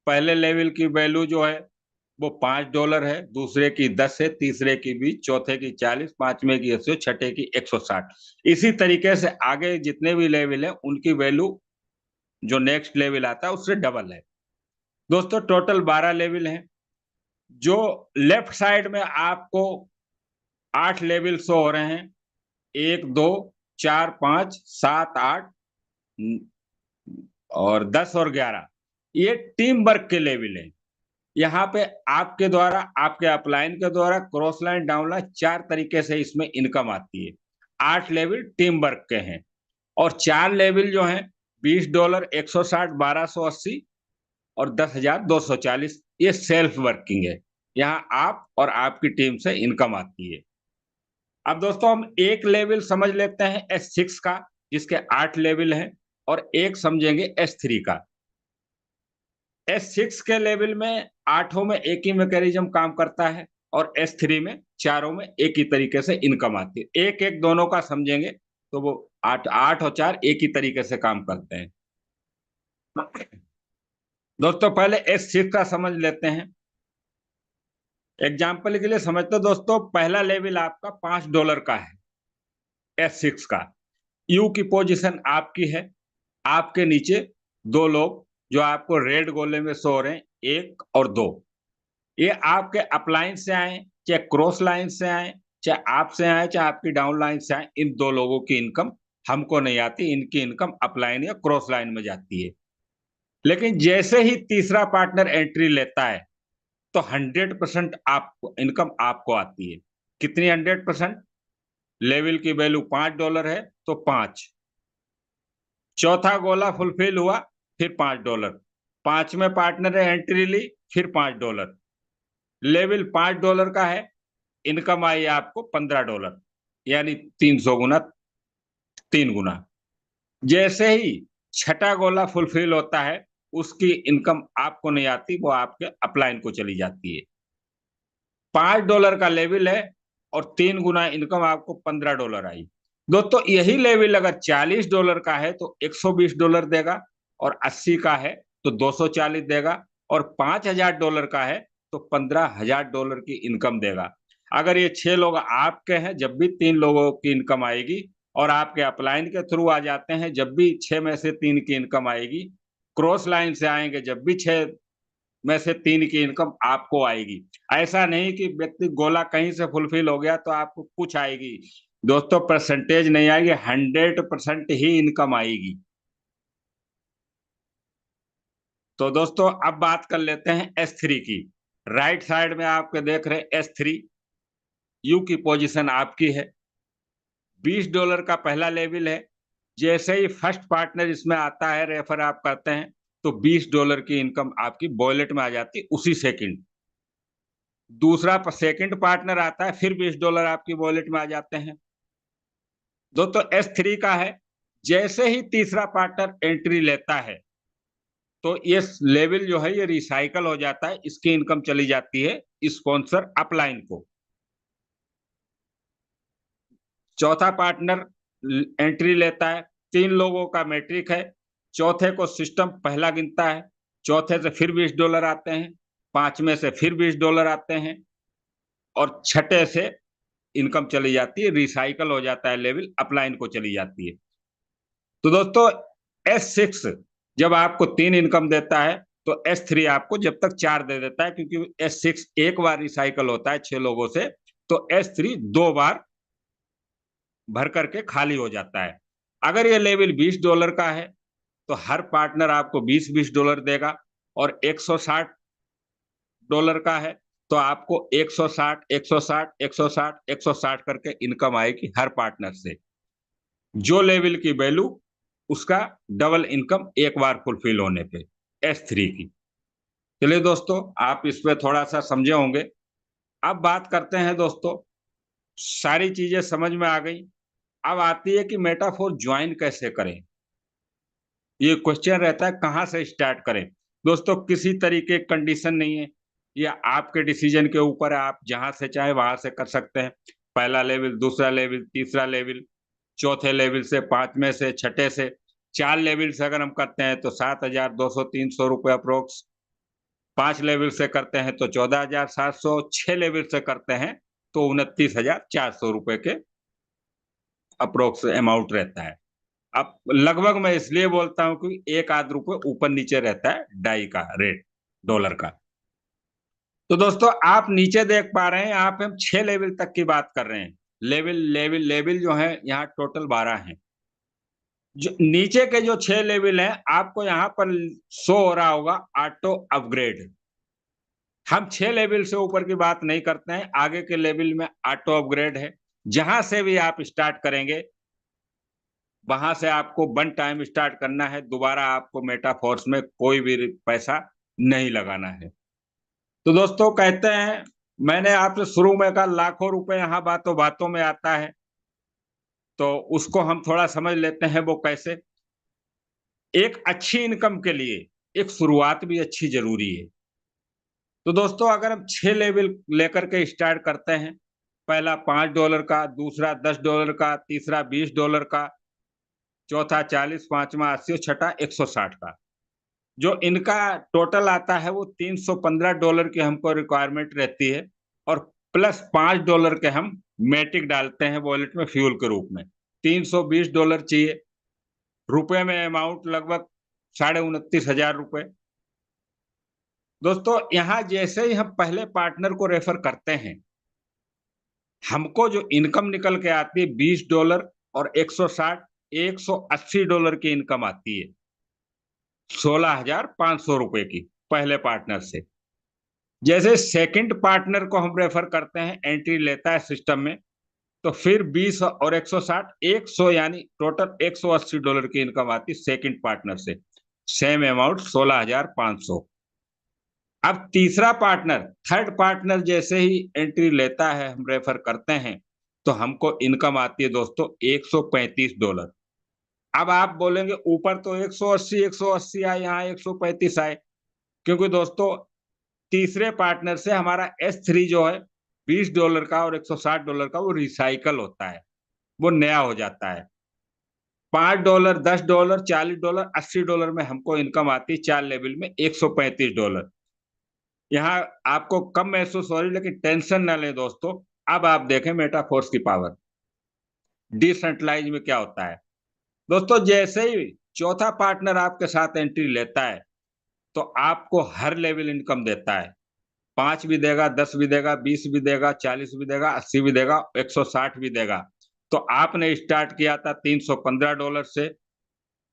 पहले लेवल की वैल्यू जो है वो $5 है, दूसरे की 10 है, तीसरे की 20, चौथे की 40, पांचवे की 80, छठे की 160। इसी तरीके से आगे जितने भी लेवल है उनकी वैल्यू जो नेक्स्ट लेवल आता है उससे डबल है। दोस्तों टोटल 12 लेवल हैं। जो लेफ्ट साइड में आपको 8 लेवल शो हो रहे हैं, 1 2 4 5 7 8 और 10 और 11, ये टीम वर्क के लेवल है। यहाँ पे आपके द्वारा, आपके अपलाइन के द्वारा, क्रॉस लाइन, डाउन लाइन, 4 तरीके से इसमें इनकम आती है। 8 लेवल टीम वर्क के हैं, और 4 लेवल जो हैं $20, 160, 1280 और 10,240, ये सेल्फ वर्किंग है। यहाँ आप और आपकी टीम से इनकम आती है। अब दोस्तों हम एक लेवल समझ लेते हैं S6 का, जिसके 8 लेवल हैं, और एक समझेंगे S3 का। S6 के लेवल में 8 में एक ही मैकेनिज्म काम करता है, और S3 में 4 में एक ही तरीके से इनकम आती है। एक एक दोनों का समझेंगे तो वो 8 8 और 4 एक ही तरीके से काम करते हैं। दोस्तों पहले S6 का समझ लेते हैं। एग्जाम्पल के लिए समझते दोस्तों, पहला लेवल आपका $5 का है, S6 का। यू की पोजीशन आपकी है, आपके नीचे दो लोग जो आपको रेड गोले में सो रहे हैं, 1 और 2। ये आपके अपलाइन से आए, चाहे क्रॉस लाइन से आए, चाहे आपसे आए, चाहे आपकी डाउन लाइन से आए, इन 2 लोगों की इनकम हमको नहीं आती, इनकी इनकम अपलाइन या क्रॉस लाइन में जाती है। लेकिन जैसे ही तीसरा पार्टनर एंट्री लेता है, तो 100% आपको इनकम आपको आती है। कितनी 100%? लेवल की वैल्यू $5 है, तो 5। चौथा गोला फुलफिल हुआ, फिर $5। पांचवें पार्टनर ने एंट्री ली, फिर $5। लेवल $5 का है, इनकम आई आपको $15, यानी 300 गुना, 3 गुना। जैसे ही छठा गोला फुलफिल होता है, उसकी इनकम आपको नहीं आती, वो आपके अपलाइन को चली जाती है। $5 का लेवल है और 3 गुना इनकम आपको $15 आई। दोस्तों यही लेवल अगर $40 का है तो $120 देगा, और 80 का है तो 240 देगा, और $5000 का है तो $15,000 की इनकम देगा। अगर ये 6 लोग आपके हैं, जब भी 3 लोगों की इनकम आएगी, और आपके अपलाइन के थ्रू आ जाते हैं, जब भी 6 में से 3 की इनकम आएगी, क्रॉस लाइन से आएंगे, जब भी 6 में से 3 की इनकम आपको आएगी। ऐसा नहीं कि व्यक्ति गोला कहीं से फुलफिल हो गया तो आपको कुछ आएगी। दोस्तों परसेंटेज नहीं आएगी, 100% ही इनकम आएगी। तो दोस्तों अब बात कर लेते हैं S3 की। राइट साइड में आपके देख रहे हैं S3, यू की पोजीशन आपकी है। $20 का पहला लेवल है। जैसे ही फर्स्ट पार्टनर इसमें आता है, रेफर आप करते हैं, तो $20 की इनकम आपकी वॉलेट में आ जाती है उसी सेकंड। दूसरा सेकंड पार्टनर आता है, फिर $20 आपकी वॉलेट में आ जाते हैं। दोस्तों S3 का है, जैसे ही तीसरा पार्टनर एंट्री लेता है, तो ये लेवल जो है ये रिसाइकल हो जाता है, इसकी इनकम चली जाती है स्पॉन्सर अपलाइन को। चौथा पार्टनर एंट्री लेता है, 3 लोगों का मैट्रिक है। चौथे को सिस्टम पहला गिनता है, चौथे से फिर $20 आते हैं, पांचवें से फिर $20 आते हैं, और छठे से इनकम चली जाती है, रिसाइकल हो जाता है लेवल, अपलाइन को चली जाती है। तो दोस्तों S6 जब आपको 3 इनकम देता है, तो S3 आपको जब तक 4 दे देता है, क्योंकि S6 एक बार रिसाइकल होता है 6 लोगों से, तो S3 2 बार भर करके खाली हो जाता है। अगर ये लेवल $20 का है, तो हर पार्टनर आपको $20 देगा, और $160 का है तो आपको 160 160 160 160 करके इनकम आएगी हर पार्टनर से। जो लेवल की वैल्यू, उसका डबल इनकम एक बार फुलफिल होने पे, S3 की। चलिए दोस्तों, आप इस पे थोड़ा सा समझे होंगे। अब बात करते हैं दोस्तों, सारी चीजें समझ में आ गई। अब आती है कि मेटाफोर ज्वाइन कैसे करें। ये क्वेश्चन रहता है कहाँ से स्टार्ट करें। दोस्तों किसी तरीके की कंडीशन नहीं है, ये आपके डिसीजन के ऊपर है, आप जहां से चाहे वहां से कर सकते हैं। पहला लेवल, दूसरा लेवल, तीसरा लेवल, चौथे लेवल से, पांचवें से, छठे से। 4 लेवल से अगर हम करते हैं तो 7,200-300 रुपये अप्रोक्स। 5 लेवल से करते हैं तो 14,700। 6 लेवल से करते हैं तो 29,400 रुपये के अप्रोक्स अमाउंट रहता है। अब लगभग मैं इसलिए बोलता हूं कि एक आध रुपये ऊपर नीचे रहता है डाई का रेट, डॉलर का। तो दोस्तों आप नीचे देख पा रहे हैं, यहाँ पे हम 6 लेवल तक की बात कर रहे हैं। लेवल लेवल लेवल जो है यहाँ टोटल 12 हैं। जो नीचे के जो 6 लेवल हैं, आपको यहाँ पर शो हो रहा होगा ऑटो अपग्रेड। हम 6 लेवल से ऊपर की बात नहीं करते हैं, आगे के लेवल में ऑटो अपग्रेड है। जहां से भी आप स्टार्ट करेंगे, वहां से आपको वन टाइम स्टार्ट करना है, दोबारा आपको मेटाफोर्स में कोई भी पैसा नहीं लगाना है। तो दोस्तों कहते हैं, मैंने आपसे शुरू में कहा लाखों रुपए यहाँ बातों बातों में आता है, तो उसको हम थोड़ा समझ लेते हैं वो कैसे। एक अच्छी इनकम के लिए एक शुरुआत भी अच्छी जरूरी है। तो दोस्तों अगर हम 6 लेवल लेकर के स्टार्ट करते हैं, पहला $5 का, दूसरा $10 का, तीसरा $20 का, चौथा 40, पांचवा 80 और छठा 160 का। जो इनका टोटल आता है वो $315 की हमको रिक्वायरमेंट रहती है। और प्लस $5 के हम मेटिक डालते हैं वॉलेट में फ्यूल के रूप में। $320 चाहिए। रुपए में अमाउंट लगभग 29,500 रुपए। दोस्तों यहां जैसे ही हम पहले पार्टनर को रेफर करते हैं, हमको जो इनकम निकल के आती है $20 और 160 $180 की इनकम आती है, 16,500 रुपए की पहले पार्टनर से। जैसे सेकंड पार्टनर को हम रेफर करते हैं, एंट्री लेता है सिस्टम में, तो फिर 20 और 160 100 यानी टोटल $180 की इनकम आती सेकंड पार्टनर से। Same amount 16,500। अब तीसरा पार्टनर, थर्ड पार्टनर जैसे ही एंट्री लेता है, हम रेफर करते हैं, तो हमको इनकम आती है दोस्तों $135। अब आप बोलेंगे ऊपर तो 180 आए, यहाँ 135 आए, क्योंकि दोस्तों तीसरे पार्टनर से हमारा S3 जो है $20 का और $160 का, वो रिसाइकल होता है, वो नया हो जाता है। $5, $10, $40, $80 में हमको इनकम आती है 4 लेवल में $135। यहाँ आपको कम महसूस हो रही, लेकिन टेंशन ना लें दोस्तों। अब आप देखें मेटाफोर्स की पावर। डिसेंट्रलाइज में क्या होता है दोस्तों, जैसे ही चौथा पार्टनर आपके साथ एंट्री लेता है, तो आपको हर लेवल इनकम देता है। 5 भी देगा, 10 भी देगा, 20 भी देगा, 40 भी देगा, 80 भी देगा, 160 भी देगा। तो आपने स्टार्ट किया था $315 से,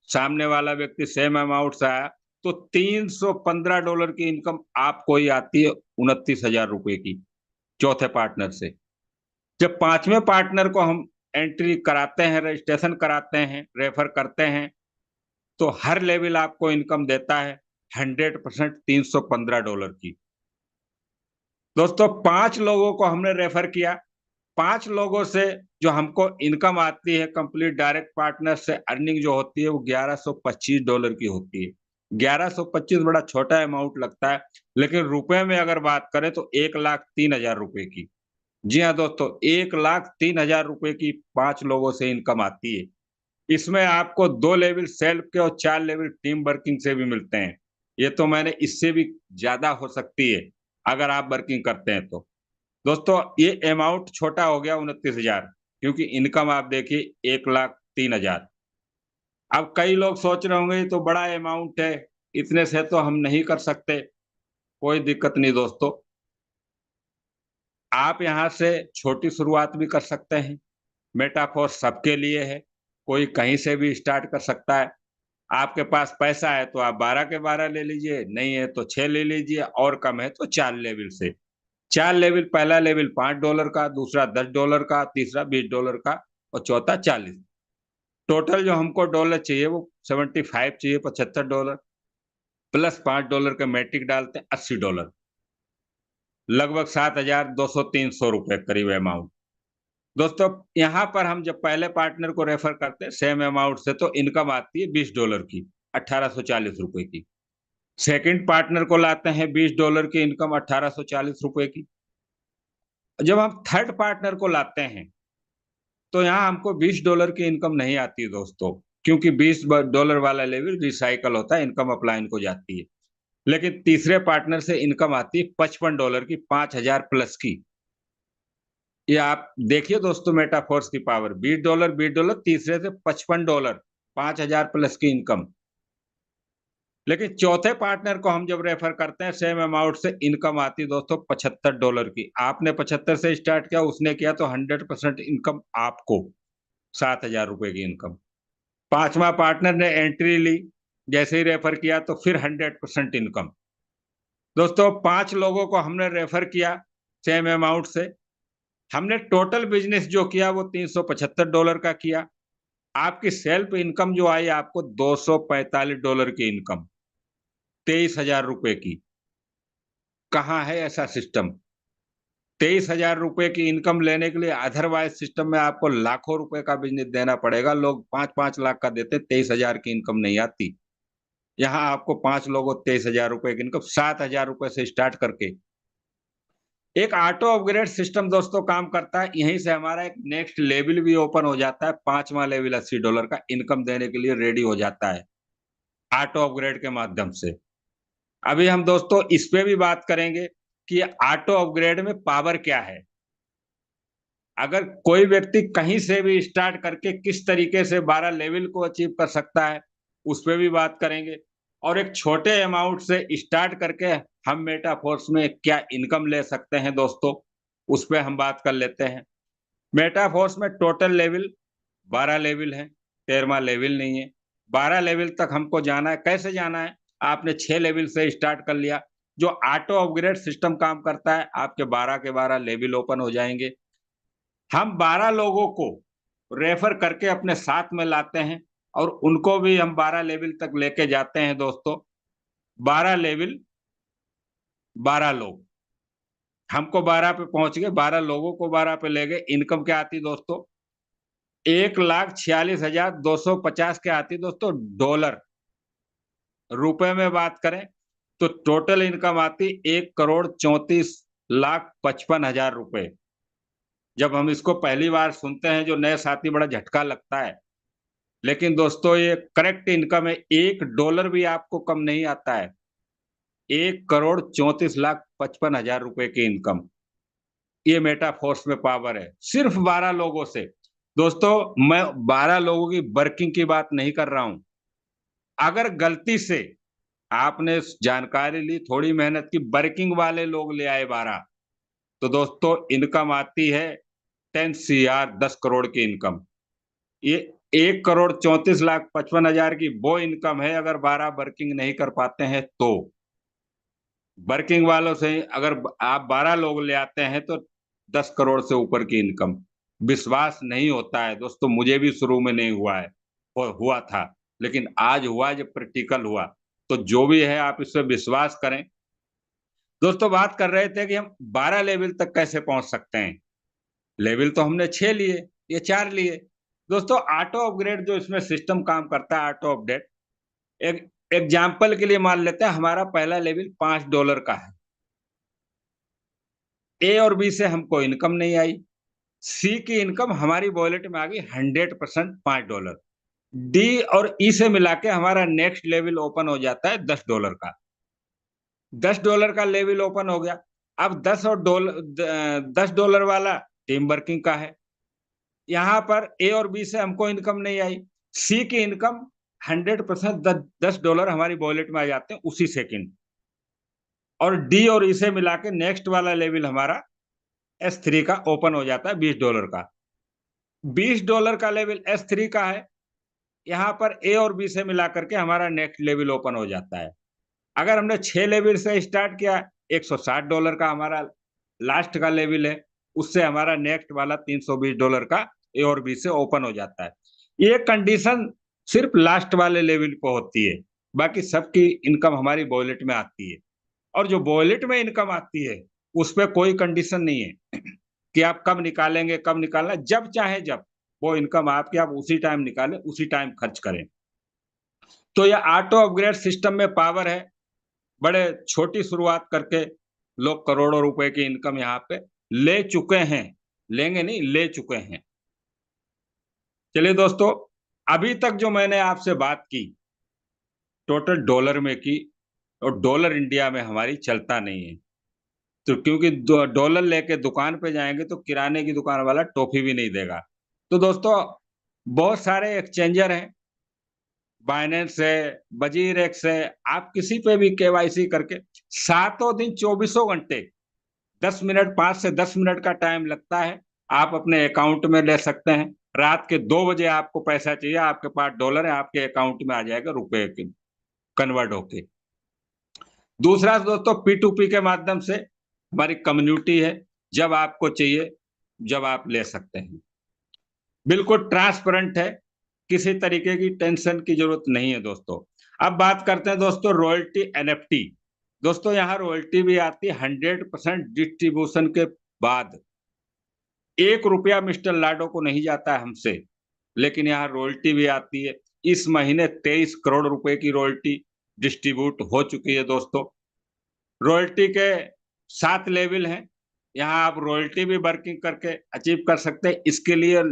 सामने वाला व्यक्ति सेम अमाउंट से आया, तो $315 की इनकम आपको ही आती है 29,000 रुपए की चौथे पार्टनर से। जब पांचवें पार्टनर को हम एंट्री कराते हैं, रजिस्ट्रेशन कराते हैं, रेफर करते हैं, तो हर लेवल आपको इनकम देता है 100% $315 की। दोस्तों 5 लोगों को हमने रेफर किया, 5 लोगों से जो हमको इनकम आती है कंप्लीट डायरेक्ट पार्टनर से, अर्निंग जो होती है वो $1125 की होती है। 1125 बड़ा छोटा अमाउंट लगता है, लेकिन रुपए में अगर बात करें तो 1,03,000 रुपए की। जी हाँ दोस्तों, 1,03,000 रुपए की 5 लोगों से इनकम आती है। इसमें आपको 2 लेवल सेल्फ के और 4 लेवल टीम वर्किंग से भी मिलते हैं। ये तो मैंने इससे भी ज्यादा हो सकती है अगर आप वर्किंग करते हैं तो। दोस्तों ये अमाउंट छोटा हो गया 29,000, क्योंकि इनकम आप देखिए 1,03,000। अब कई लोग सोच रहे होंगे ये तो बड़ा अमाउंट है, इतने से तो हम नहीं कर सकते। कोई दिक्कत नहीं दोस्तों, आप यहाँ से छोटी शुरुआत भी कर सकते हैं। मेटाफोर सबके लिए है, कोई कहीं से भी स्टार्ट कर सकता है। आपके पास पैसा है तो आप 12 के 12 ले लीजिए, नहीं है तो 6 ले लीजिए, और कम है तो 4 लेवल से। 4 लेवल, पहला लेवल $5 का, दूसरा $10 का, तीसरा $20 का और चौथा 40। टोटल जो हमको डॉलर चाहिए वो 75 चाहिए, $75 प्लस $5 के मैट्रिक डालते हैं, $80, लगभग 7,200-300 रुपए करीब अमाउंट। दोस्तों यहाँ पर हम जब पहले पार्टनर को रेफर करते हैं सेम अमाउंट से, तो इनकम आती है $20 की, 1,840 रुपए की। सेकंड पार्टनर को लाते हैं $20 की इनकम, 1,840 रुपए की। जब हम थर्ड पार्टनर को लाते हैं, तो यहाँ हमको $20 की इनकम नहीं आती है दोस्तों, क्योंकि $20 वाला लेवल रिसाइकल होता है, इनकम अपलाइन को जाती है। लेकिन तीसरे पार्टनर से इनकम आती है $55 की, 5,000 प्लस की। ये आप देखिए दोस्तों मेटाफोर्स की पावर। $20, $20, तीसरे से $55, 5,000 प्लस की इनकम। लेकिन चौथे पार्टनर को हम जब रेफर करते हैं, सेम अमाउंट से इनकम आती है दोस्तों $75 की। आपने 75 से स्टार्ट किया, उसने किया, तो 100% इनकम आपको 7,000 रुपए की इनकम। पांचवा पार्टनर ने एंट्री ली, जैसे ही रेफर किया तो फिर 100% इनकम। दोस्तों 5 लोगों को हमने रेफर किया सेम अमाउंट से, हमने टोटल बिजनेस जो किया वो $375 का किया। आपकी सेल्फ इनकम जो आई आपको $245 की इनकम, 23,000 रुपए की। कहाँ है ऐसा सिस्टम? 23,000 रुपए की इनकम लेने के लिए अदरवाइज सिस्टम में आपको लाखों रुपए का बिजनेस देना पड़ेगा। लोग 5-5 लाख का देते, 23,000 की इनकम नहीं आती। यहाँ आपको 5 लोगों 23,000 रुपए की इनकम, 7,000 रुपए से स्टार्ट करके। एक ऑटो अपग्रेड सिस्टम दोस्तों काम करता है, यहीं से हमारा एक नेक्स्ट लेवल भी ओपन हो जाता है। 5वां लेवल $80 का इनकम देने के लिए रेडी हो जाता है ऑटो अपग्रेड के माध्यम से। अभी हम दोस्तों इस पे भी बात करेंगे कि ऑटो अपग्रेड में पावर क्या है। अगर कोई व्यक्ति कहीं से भी स्टार्ट करके किस तरीके से 12 लेवल को अचीव कर सकता है, उस पे भी बात करेंगे। और एक छोटे अमाउंट से स्टार्ट करके हम मेटाफोर्स में क्या इनकम ले सकते हैं दोस्तों, उस पे हम बात कर लेते हैं। मेटाफोर्स में टोटल लेवल 12 लेवल है, 13वां लेवल नहीं है। 12 लेवल तक हमको जाना है। कैसे जाना है? आपने 6 लेवल से स्टार्ट कर लिया। जो ऑटो अपग्रेड सिस्टम काम करता है, आपके 12 के 12 लेवल ओपन हो जाएंगे। हम 12 लोगों को रेफर करके अपने साथ में लाते हैं और उनको भी हम 12 लेवल तक लेके जाते हैं दोस्तों। 12 लेवल, 12 लोग, हमको 12 पे पहुंच गए, 12 लोगों को 12 पे ले गए। इनकम क्या आती दोस्तों? 1,46,250 क्या आती दोस्तों? डॉलर। रुपए में बात करें तो टोटल इनकम आती 1,34,55,000 रुपए। जब हम इसको पहली बार सुनते हैं जो नए साथी, बड़ा झटका लगता है। लेकिन दोस्तों ये करेक्ट इनकम है। $1 भी आपको कम नहीं आता है। 1,34,55,000 रुपए की इनकम, ये मेटाफोर्स में पावर है, सिर्फ 12 लोगों से। दोस्तों मैं 12 लोगों की वर्किंग की बात नहीं कर रहा हूं। अगर गलती से आपने जानकारी ली, थोड़ी मेहनत की, वर्किंग वाले लोग ले आए 12, तो दोस्तों इनकम आती है 10 CR, 10 करोड़ की इनकम। ये 1,34,55,000 की वो इनकम है अगर 12 वर्किंग नहीं कर पाते हैं तो। वर्किंग वालों से अगर आप 12 लोग ले आते हैं तो 10 करोड़ से ऊपर की इनकम। विश्वास नहीं होता है दोस्तों, मुझे भी शुरू में नहीं हुआ है, हुआ था, लेकिन आज हुआ जब प्रैक्टिकल हुआ। तो जो भी है आप इस पे विश्वास करें। दोस्तों बात कर रहे थे कि हम 12 लेवल तक कैसे पहुंच सकते हैं। लेवल तो हमने 6 लिए, ये 4 लिए। दोस्तों ऑटो अपग्रेड जो इसमें सिस्टम काम करता है, ऑटो अपडेट, एक एग्जाम्पल के लिए मान लेते हैं हमारा पहला लेवल $5 का है। ए और बी से हमको इनकम नहीं आई। सी की इनकम हमारी वॉलेट में आ गई 100% $5। डी और ई से मिला के हमारा नेक्स्ट लेवल ओपन हो जाता है $10 का। $10 का लेवल ओपन हो गया। अब $10 वाला टीम वर्किंग का है। यहाँ पर ए और बी से हमको इनकम नहीं आई। सी की इनकम 100% $10 हमारी वॉलेट में आ जाते हैं उसी सेकंड। और डी और ई से मिला के नेक्स्ट वाला लेवल हमारा S3 का ओपन हो जाता है $20 का। $20 का लेवल S3 का है। यहाँ पर ए और बी से मिला करके हमारा नेक्स्ट लेवल ओपन हो जाता है। अगर हमने 6 लेवल से स्टार्ट किया, $160 का हमारा लास्ट का लेवल है, उससे हमारा नेक्स्ट वाला $320 का ए और बी से ओपन हो जाता है। ये कंडीशन सिर्फ लास्ट वाले लेवल पे होती है, बाकी सबकी इनकम हमारी वॉलेट में आती है। और जो वॉलेट में इनकम आती है उस पे कोई कंडीशन नहीं है कि आप कब निकालेंगे, कब निकालना, जब चाहे जब वो इनकम आपकी, आप उसी टाइम निकालें, उसी टाइम खर्च करें। तो ये ऑटो अपग्रेड सिस्टम में पावर है। बड़े छोटी शुरुआत करके लोग करोड़ों रुपए की इनकम यहाँ पे ले चुके हैं। लेंगे नहीं, ले चुके हैं। चलिए दोस्तों, अभी तक जो मैंने आपसे बात की टोटल डॉलर में की, और डॉलर इंडिया में हमारी चलता नहीं है। तो क्योंकि डॉलर लेके दुकान पे जाएंगे तो किराने की दुकान वाला टॉफी भी नहीं देगा। तो दोस्तों बहुत सारे एक्सचेंजर हैं, बाइनेंस है, वजीर एक्स है, आप किसी पे भी केवाईसी करके सातों दिन 24 घंटे 10 मिनट, 5 से 10 मिनट का टाइम लगता है, आप अपने अकाउंट में ले सकते हैं। रात के 2 बजे आपको पैसा चाहिए, आपके पास डॉलर है, आपके अकाउंट में आ जाएगा रुपए के कन्वर्ट होके। दूसरा दोस्तों P2P के माध्यम से हमारी कम्युनिटी है, जब आपको चाहिए जब आप ले सकते हैं। बिल्कुल ट्रांसपेरेंट है, किसी तरीके की टेंशन की जरूरत नहीं है दोस्तों। अब बात करते हैं दोस्तों रॉयल्टी NFT। दोस्तों यहाँ रॉयल्टी भी आती है 100% डिस्ट्रीब्यूशन के बाद। ₹1 मिस्टर लाडो को नहीं जाता है हमसे, लेकिन यहाँ रॉयल्टी भी आती है। इस महीने 23 करोड़ रुपए की रॉयल्टी डिस्ट्रीब्यूट हो चुकी है दोस्तों। रॉयल्टी के 7 लेवल हैं। यहाँ आप रॉयल्टी भी वर्किंग करके अचीव कर सकते हैं। इसके लिए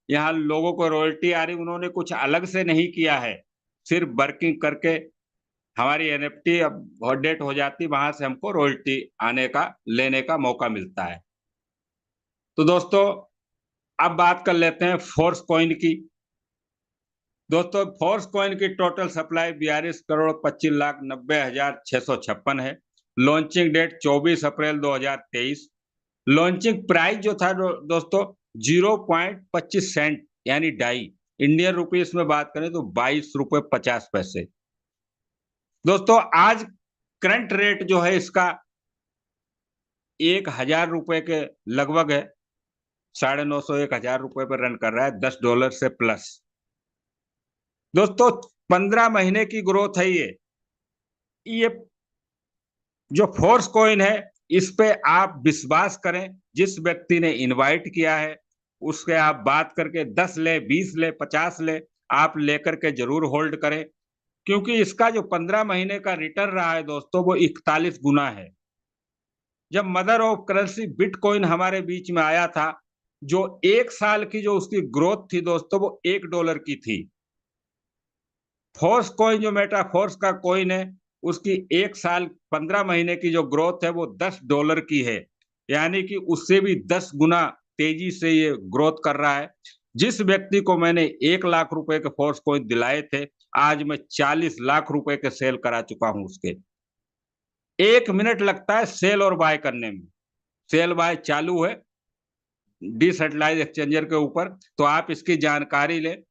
यहाँ लोगों को रॉयल्टी आ रही, उन्होंने कुछ अलग से नहीं किया है, सिर्फ वर्किंग करके हमारी एनएफटी अब बहुत डेट हो जाती, वहां से हमको रॉयल्टी आने का, लेने का मौका मिलता है। तो दोस्तों अब बात कर लेते हैं फोर्स कॉइन की। दोस्तों फोर्स कॉइन की टोटल सप्लाई 42 करोड़ 25 लाख 90 हजार 656 है। लॉन्चिंग डेट 24 अप्रैल 2023। लॉन्चिंग प्राइस जो था दोस्तों 0.25 सेंट यानी डाई, इंडियन रुपीस में बात करें तो 22 रुपये 50 पैसे। दोस्तों आज करंट रेट जो है इसका 1,000 रुपए के लगभग है। 950 1,000 रुपए पर रन कर रहा है, $10 से प्लस। दोस्तों 15 महीने की ग्रोथ है ये जो फोर्स कॉइन है इस पे आप विश्वास करें। जिस व्यक्ति ने इनवाइट किया है उसके आप बात करके 10 ले, 20 ले, 50 ले, आप लेकर के जरूर होल्ड करें, क्योंकि इसका जो 15 महीने का रिटर्न रहा है दोस्तों वो 41 गुना है। जब मदर ऑफ करेंसी बिटकॉइन हमारे बीच में आया था, जो 1 साल की जो उसकी ग्रोथ थी दोस्तों वो $1 की थी। फोर्स कॉइन जो मेटा फोर्स का कॉइन है उसकी 1 साल 15 महीने की जो ग्रोथ है वो $10 की है, यानी कि उससे भी 10 गुना तेजी से ये ग्रोथ कर रहा है। जिस व्यक्ति को मैंने 1 लाख रुपए के फोर्स कॉइन दिलाए थे, आज मैं 40 लाख रुपए के सेल करा चुका हूं उसके। 1 मिनट लगता है सेल और बाय करने में। सेल बाय चालू है डिसेंट्रलाइज एक्सचेंजर के ऊपर, तो आप इसकी जानकारी लें।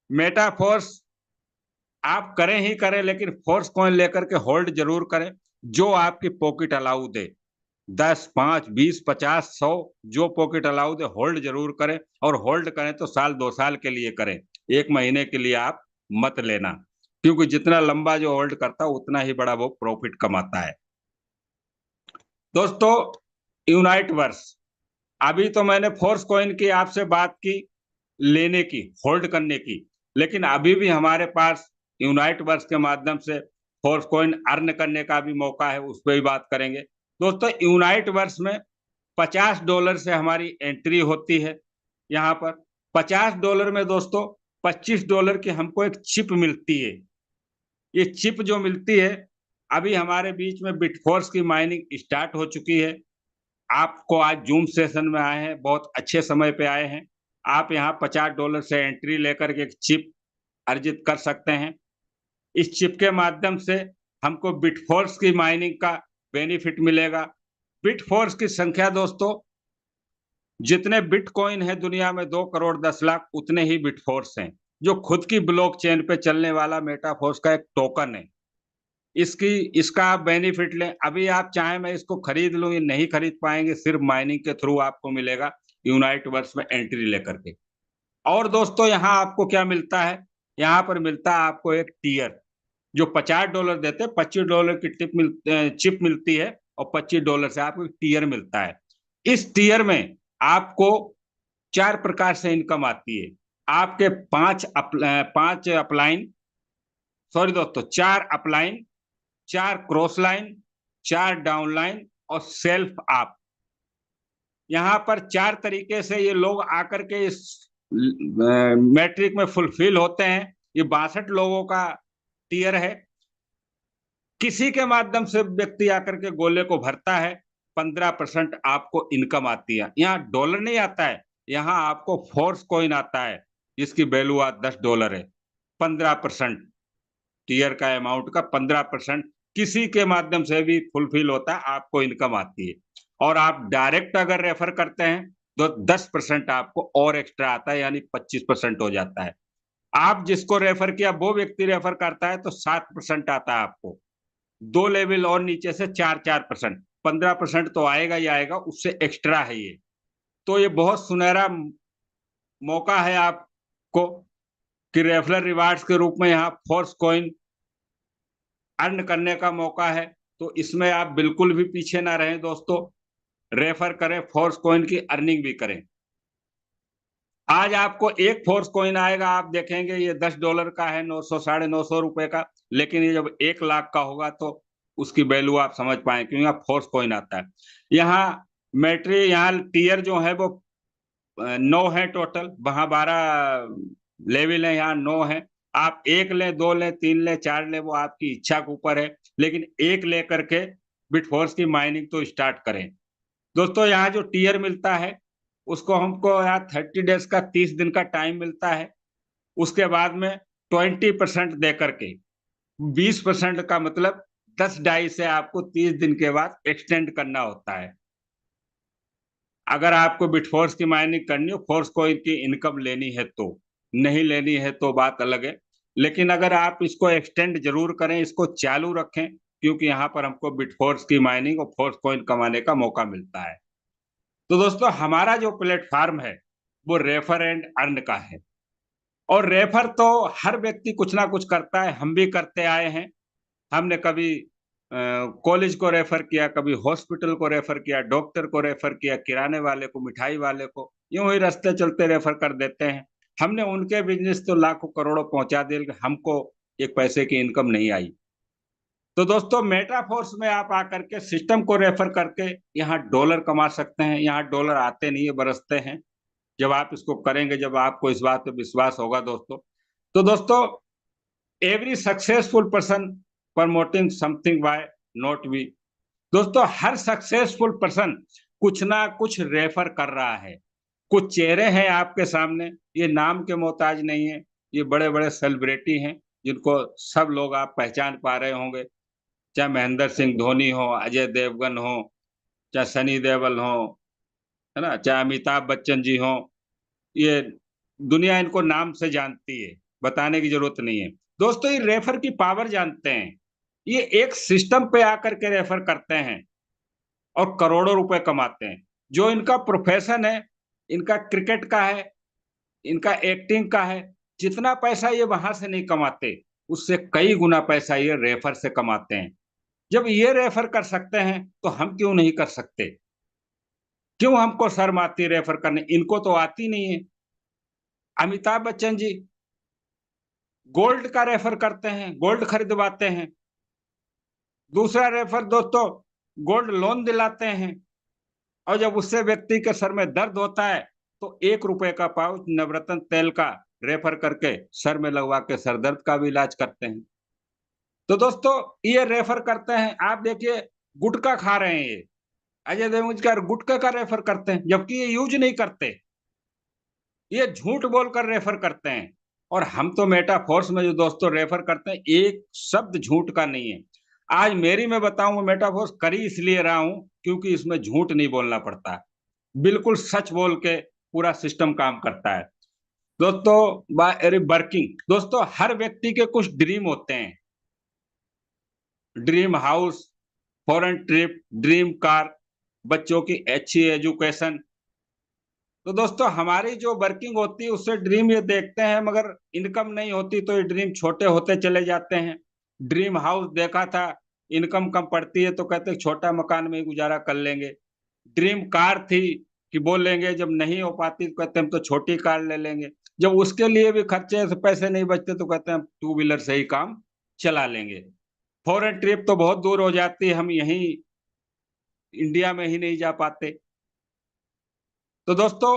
मेटाफोर्स आप करें ही करें, लेकिन फोर्स कॉइन लेकर के होल्ड जरूर करें, जो आपकी पॉकेट अलाउ दे। 10, 5, 20, 50, 100 जो पॉकेट अलाउ दे होल्ड जरूर करें, और होल्ड करें तो साल 2 साल के लिए करें, 1 महीने के लिए आप मत लेना, क्योंकि जितना लंबा जो होल्ड करता है उतना ही बड़ा वो प्रॉफिट कमाता है। दोस्तों यूनाइट वर्स, अभी तो मैंने फोर्स कॉइन की आपसे बात की, लेने की, होल्ड करने की, लेकिन अभी भी हमारे पास यूनाइट वर्स के माध्यम से फोर्स कॉइन अर्न करने का भी मौका है, उस पर भी बात करेंगे। दोस्तों यूनाइट वर्स में $50 से हमारी एंट्री होती है। यहाँ पर $50 में दोस्तों $25 की हमको एक चिप मिलती है। ये चिप जो मिलती है, अभी हमारे बीच में बिटफोर्स की माइनिंग स्टार्ट हो चुकी है। आपको आज जूम सेशन में आए हैं, बहुत अच्छे समय पे आए हैं। आप यहाँ $50 से एंट्री लेकर के एक चिप अर्जित कर सकते हैं। इस चिप के माध्यम से हमको बिटफोर्स की माइनिंग का बेनिफिट मिलेगा। बिटफोर्स की संख्या दोस्तों, जितने बिटकॉइन है दुनिया में 2 करोड़ 10 लाख, उतने ही बिटफोर्स हैं, जो खुद की ब्लॉकचेन पे चलने वाला मेटाफोर्स का एक टोकन है। इसकी इसका आप बेनिफिट लें। अभी आप चाहें मैं इसको खरीद लूं, ये नहीं खरीद पाएंगे, सिर्फ माइनिंग के थ्रू आपको मिलेगा यूनाइट वर्स में एंट्री लेकर के। और दोस्तों यहाँ आपको क्या मिलता है, यहाँ पर मिलता है आपको एक टीयर, जो $50 देते, $25 की चिप मिलती है, और $25 से आपको टीयर मिलता है। इस टीयर में आपको 4 प्रकार से इनकम आती है। आपके 5 अपलाइन, सॉरी दोस्तों, 4 अपलाइन, 4 क्रॉस लाइन, 4 डाउनलाइन और सेल्फ आप। यहाँ पर 4 तरीके से ये लोग आकर के इस मैट्रिक में फुलफिल होते हैं। ये 62 लोगों का टीयर है। किसी के माध्यम से व्यक्ति आकर के गोले को भरता है, 15% आपको इनकम आती है। यहाँ डॉलर नहीं आता है, यहाँ आपको फोर्स कॉइन आता है, जिसकी वैल्यू आज $10 है। 15% टीयर का अमाउंट का 15% किसी के माध्यम से भी फुलफिल होता है, आपको इनकम आती है। और आप डायरेक्ट अगर रेफर करते हैं तो 10% आपको और एक्स्ट्रा आता है, यानी 25% हो जाता है। आप जिसको रेफर किया वो व्यक्ति रेफर करता है तो 7% आता है आपको। 2 लेवल और नीचे से 4-4%, 15% तो आएगा ही आएगा, उससे एक्स्ट्रा है ये। तो ये बहुत सुनहरा मौका है आपको कि रेफरल रिवार्ड्स के रूप में यहाँ फोर्स कॉइन अर्न करने का मौका है। तो इसमें आप बिल्कुल भी पीछे ना रहें दोस्तों, रेफर करें, फोर्स कॉइन की अर्निंग भी करें। आज आपको एक फोर्स कॉइन आएगा, आप देखेंगे ये $10 का है, 900 950 रुपए का, लेकिन ये जब 1 लाख का होगा तो उसकी वैल्यू आप समझ पाए, क्योंकि यहाँ फोर्स कॉइन आता है। यहाँ मैट्री, यहाँ टीयर जो है वो 9 है टोटल, वहां 12 लेवल है, यहाँ 9 है। आप 1 लें, 2 लें, 3 लें, 4 लें, वो आपकी इच्छा के ऊपर है, लेकिन 1 लेकर के बिटफोर्स की माइनिंग तो स्टार्ट करें। दोस्तों यहाँ जो टियर मिलता है, उसको हमको यहाँ 30 डेज़ का 30 दिन का टाइम मिलता है। उसके बाद में 20% दे करके 20% का मतलब 10 डाई से आपको 30 दिन के बाद एक्सटेंड करना होता है। अगर आपको बिटफोर्स की माइनिंग करनी हो, फोर्स कॉइन की इनकम लेनी है तो, नहीं लेनी है तो बात अलग है। लेकिन अगर आप इसको एक्सटेंड ज़रूर करें, इसको चालू रखें, क्योंकि यहाँ पर हमको बिटफोर्स की माइनिंग और फोर्स कॉइन कमाने का मौका मिलता है। तो दोस्तों हमारा जो प्लेटफ़ॉर्म है, वो रेफर एंड अर्न का है और रेफर तो हर व्यक्ति कुछ ना कुछ करता है, हम भी करते आए हैं। हमने कभी कॉलेज को रेफर किया, कभी हॉस्पिटल को रेफर किया, डॉक्टर को रेफर किया, किराने वाले को, मिठाई वाले को, यूँ ही रास्ते चलते रेफर कर देते हैं। हमने उनके बिज़नेस तो लाखों करोड़ों पहुँचा दिए, लेकिन हमको एक पैसे की इनकम नहीं आई। तो दोस्तों मेटाफोर्स में आप आकर के सिस्टम को रेफर करके यहाँ डॉलर कमा सकते हैं। यहाँ डॉलर आते नहीं है, बरसते हैं। जब आप इसको करेंगे, जब आपको इस बात पे विश्वास होगा दोस्तों। तो दोस्तों every successful person promoting something by not we. दोस्तों हर सक्सेसफुल पर्सन कुछ ना कुछ रेफर कर रहा है। कुछ चेहरे हैं आपके सामने, ये नाम के मोहताज नहीं है, ये बड़े-बड़े सेलिब्रिटी हैं, जिनको सब लोग आप पहचान पा रहे होंगे। चाहे महेंद्र सिंह धोनी हो, अजय देवगन हो, चाहे सनी देओल हो, है ना? चाहे अमिताभ बच्चन जी हों, ये दुनिया इनको नाम से जानती है, बताने की ज़रूरत नहीं है। दोस्तों ये रेफर की पावर जानते हैं। ये एक सिस्टम पे आकर के रेफर करते हैं और करोड़ों रुपए कमाते हैं। जो इनका प्रोफ़ेशन है, इनका क्रिकेट का है, इनका एक्टिंग का है, जितना पैसा ये वहाँ से नहीं कमाते, उससे कई गुना पैसा ये रेफर से कमाते हैं। जब ये रेफर कर सकते हैं, तो हम क्यों नहीं कर सकते? क्यों हमको शर्म आती है रेफर करने? इनको तो आती नहीं है। अमिताभ बच्चन जी गोल्ड का रेफर करते हैं, गोल्ड खरीदवाते हैं। दूसरा रेफर दोस्तों गोल्ड लोन दिलाते हैं और जब उससे व्यक्ति के सर में दर्द होता है, तो ₹1 का पाउच नवरत्न तेल का रेफर करके सर में लगवा के सर दर्द का भी इलाज करते हैं। तो दोस्तों ये रेफर करते हैं, आप देखिए गुटखा खा रहे हैं ये, अजय देवगन का गुटखा का रेफर करते हैं, जबकि ये यूज़ नहीं करते। ये झूठ बोलकर रेफर करते हैं और हम तो मेटाफोर्स में जो दोस्तों रेफर करते हैं, एक शब्द झूठ का नहीं है। आज मेरी मैं बताऊँ, मैं मेटाफोर्स कर ही इसलिए रहा हूँ, क्योंकि इसमें झूठ नहीं बोलना पड़ता। बिल्कुल सच बोल के पूरा सिस्टम काम करता है। दोस्तों बाय वर्किंग दोस्तों हर व्यक्ति के कुछ ड्रीम होते हैं। Dream house, foreign trip, dream car, बच्चों की अच्छी एजुकेशन। तो दोस्तों हमारी जो वर्किंग होती है उससे ड्रीम ये देखते हैं, मगर इनकम नहीं होती तो ये ड्रीम छोटे होते चले जाते हैं। ड्रीम हाउस देखा था, इनकम कम पड़ती है तो कहते हैं छोटा मकान में ही गुज़ारा कर लेंगे। ड्रीम कार थी कि वो लेंगे, जब नहीं हो पाती तो कहते हैं हम तो छोटी कार ले लेंगे। जब उसके लिए भी खर्चे से पैसे नहीं बचते तो कहते हैं हम टू व्हीलर से ही काम चला लेंगे। फॉरेन ट्रिप तो बहुत दूर हो जाती है, हम यहीं इंडिया में ही नहीं जा पाते। तो दोस्तों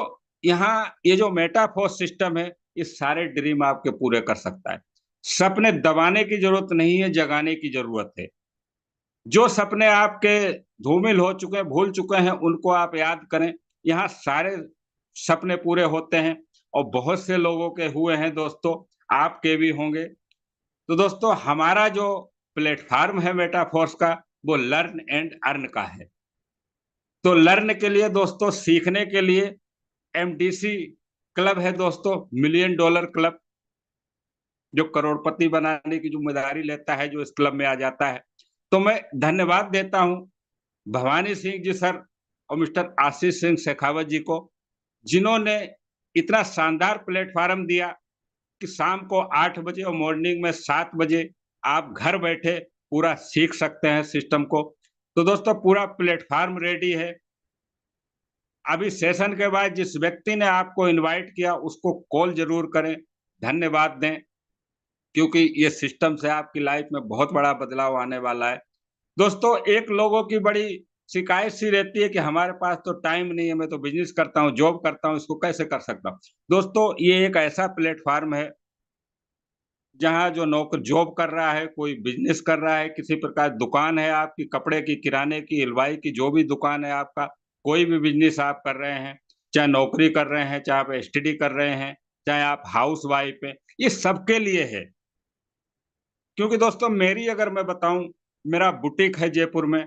यहाँ ये जो मेटाफोर्स सिस्टम है, ये सारे ड्रीम आपके पूरे कर सकता है। सपने दबाने की ज़रूरत नहीं है, जगाने की ज़रूरत है। जो सपने आपके धूमिल हो चुके हैं, भूल चुके हैं, उनको आप याद करें। यहाँ सारे सपने पूरे होते हैं और बहुत से लोगों के हुए हैं दोस्तों, आपके भी होंगे। तो दोस्तों हमारा जो प्लेटफ़ॉर्म है मेटाफोर्स का, वो लर्न एंड अर्न का है। तो लर्न के लिए दोस्तों, सीखने के लिए एमडीसी क्लब है दोस्तों, मिलियन डॉलर क्लब, जो करोड़पति बनाने की ज़िम्मेदारी लेता है, जो इस क्लब में आ जाता है। तो मैं धन्यवाद देता हूँ भवानी सिंह जी सर और मिस्टर आशीष सिंह शेखावत जी को, जिन्होंने इतना शानदार प्लेटफ़ॉर्म दिया कि शाम को 8 बजे और मॉर्निंग में 7 बजे आप घर बैठे पूरा सीख सकते हैं सिस्टम को। तो दोस्तों पूरा प्लेटफ़ॉर्म रेडी है। अभी सेशन के बाद जिस व्यक्ति ने आपको इनवाइट किया उसको कॉल ज़रूर करें, धन्यवाद दें, क्योंकि ये सिस्टम से आपकी लाइफ़ में बहुत बड़ा बदलाव आने वाला है। दोस्तों एक लोगों की बड़ी शिकायत सी रहती है कि हमारे पास तो टाइम नहीं है, मैं तो बिज़नेस करता हूँ, जॉब करता हूँ, इसको कैसे कर सकता हूँ? दोस्तों ये एक ऐसा प्लेटफ़ॉर्म है जहाँ जो नौकर जॉब कर रहा है, कोई बिजनेस कर रहा है, किसी प्रकार दुकान है आपकी कपड़े की, किराने की, हलवाई की, जो भी दुकान है आपका, कोई भी बिजनेस आप कर रहे हैं, चाहे नौकरी कर रहे हैं, चाहे आप स्टडी कर रहे हैं, चाहे आप हाउस वाइफ हैं, ये सबके लिए है। क्योंकि दोस्तों मेरी अगर मैं बताऊँ, मेरा बुटीक है जयपुर में।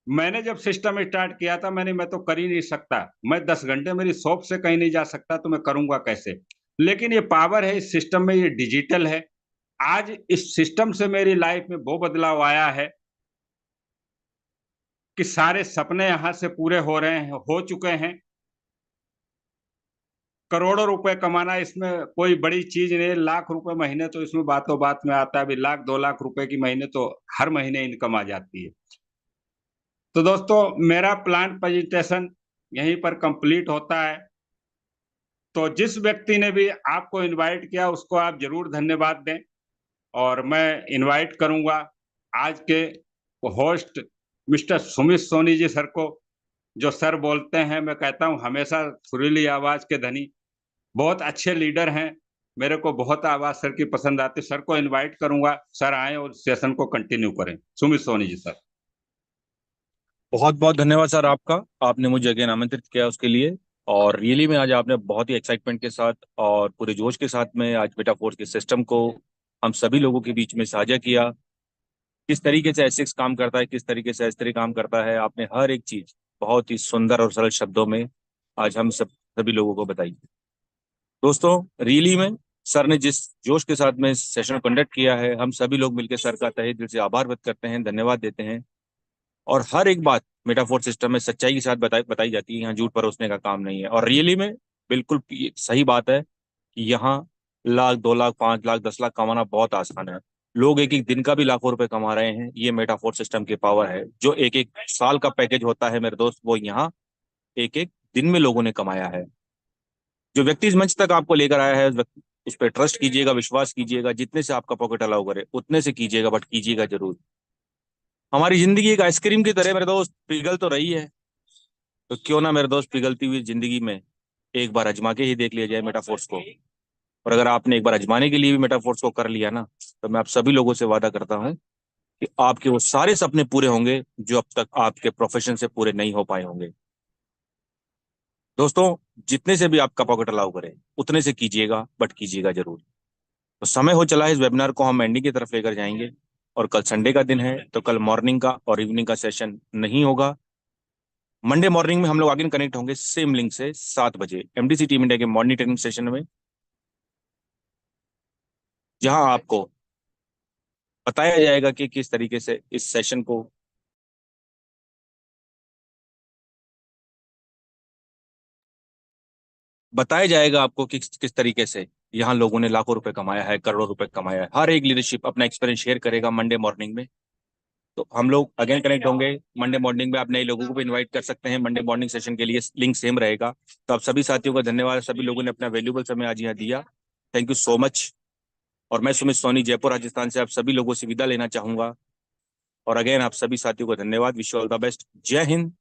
मैंने जब सिस्टम स्टार्ट किया था मैं तो कर ही नहीं सकता। मैं 10 घंटे मेरी शॉप से कहीं नहीं जा सकता तो मैं करूँगा कैसे? लेकिन ये पावर है इस सिस्टम में, ये डिजिटल है। आज इस सिस्टम से मेरी लाइफ में वो बदलाव आया है कि सारे सपने यहाँ से पूरे हो रहे हैं, हो चुके हैं। करोड़ों रुपए कमाना इसमें कोई बड़ी चीज़ नहीं है, लाख रुपए महीने तो इसमें बातों-बात में आता है। अभी लाख 2 लाख रुपए की महीने तो हर महीने इनकम आ जाती है। तो दोस्तों मेरा प्लांट प्रेजेंटेशन यहीं पर कंप्लीट होता है। तो जिस व्यक्ति ने भी आपको इनवाइट किया उसको आप ज़रूर धन्यवाद दें और मैं इनवाइट करूँगा आज के host mister Sumit Soni ji sir को, जो सर बोलते हैं मैं कहता हूँ हमेशा सुरीली आवाज़ के धनी, बहुत अच्छे लीडर हैं। मेरे को बहुत आवाज़ सर की पसंद आती है। सर को इनवाइट करूँगा, सर आएँ और सेशन को कंटिन्यू करें। सुमित सोनी जी सर। बहुत बहुत धन्यवाद सर आपका। आपने मुझे अगेन आमंत्रित किया उसके लिए। और रियली में आज आपने बहुत ही एक्साइटमेंट के साथ और पूरे जोश के साथ में आज मेटाफोर्स के सिस्टम को हम सभी लोगों के बीच में साझा किया। किस तरीके से एसिक्स काम करता है, किस तरीके से एस3 काम करता है, आपने हर एक चीज बहुत ही सुंदर और सरल शब्दों में आज हम सभी लोगों को बताई। दोस्तों रियली में सर ने जिस जोश के साथ में इस सेशन को कंडक्ट किया है, हम सभी लोग मिलकर सर का तहे दिल से आभार व्यक्त करते हैं, धन्यवाद देते हैं। और हर एक बात मेटाफोर सिस्टम में सच्चाई के साथ बताई जाती है। यहाँ झूठ परोसने का काम नहीं है। और रियली में बिल्कुल सही बात है कि यहाँ लाख 2 लाख 5 लाख 10 लाख कमाना बहुत आसान है। लोग एक एक दिन का भी लाखों रुपए कमा रहे हैं। ये मेटाफोर सिस्टम की पावर है। जो एक एक साल का पैकेज होता है मेरे दोस्त, वो यहाँ एक एक दिन में लोगों ने कमाया है। जो व्यक्ति इस मंच तक आपको लेकर आया है उस पर ट्रस्ट कीजिएगा, विश्वास कीजिएगा। जितने से आपका पॉकेट अलाउ करे उतने से कीजिएगा, बट कीजिएगा जरूर। हमारी जिंदगी एक आइसक्रीम की तरह मेरे दोस्त पिघल तो रही है, तो क्यों ना मेरे दोस्त पिघलती हुई जिंदगी में एक बार अजमा के ही देख लिया जाए मेटाफोर्स को। और अगर आपने एक बार अजमाने के लिए भी मेटाफोर्स को कर लिया ना, तो मैं आप सभी लोगों से वादा करता हूं कि आपके वो सारे सपने पूरे होंगे जो अब तक आपके प्रोफेशन से पूरे नहीं हो पाए होंगे। दोस्तों जितने से भी आपका पॉकेट अलाउ करे उतने से कीजिएगा, बट कीजिएगा जरूर। तो समय हो चला है, इस वेबिनार को हम एंडिंग की तरफ लेकर जाएंगे। और कल संडे का दिन है, तो कल मॉर्निंग का और इवनिंग का सेशन नहीं होगा। मंडे मॉर्निंग में हम लोग आगे कनेक्ट होंगे सेम लिंक से 7 बजे एमडीसी टीम इंडिया के मॉर्निंग ट्रेनिंग सेशन में, जहां आपको बताया जाएगा कि किस तरीके से इस सेशन को बताया जाएगा आपको कि किस तरीके से यहाँ लोगों ने लाखों रुपए कमाया है, करोड़ों रुपए कमाया है। हर एक लीडरशिप अपना एक्सपीरियंस शेयर करेगा मंडे मॉर्निंग में। तो हम लोग अगेन कनेक्ट होंगे मंडे मॉर्निंग में। आप नए लोगों को भी इनवाइट कर सकते हैं मंडे मॉर्निंग सेशन के लिए, लिंक सेम रहेगा। तो आप सभी साथियों का धन्यवाद, सभी लोगों ने अपना वैल्यूबल समय आज यहाँ दिया। Thank you so much. और मैं सुमित सोनी जयपुर राजस्थान से आप सभी लोगों से विदा लेना चाहूंगा। और अगेन आप सभी साथियों को धन्यवाद। Wish you all the best. जय हिंद,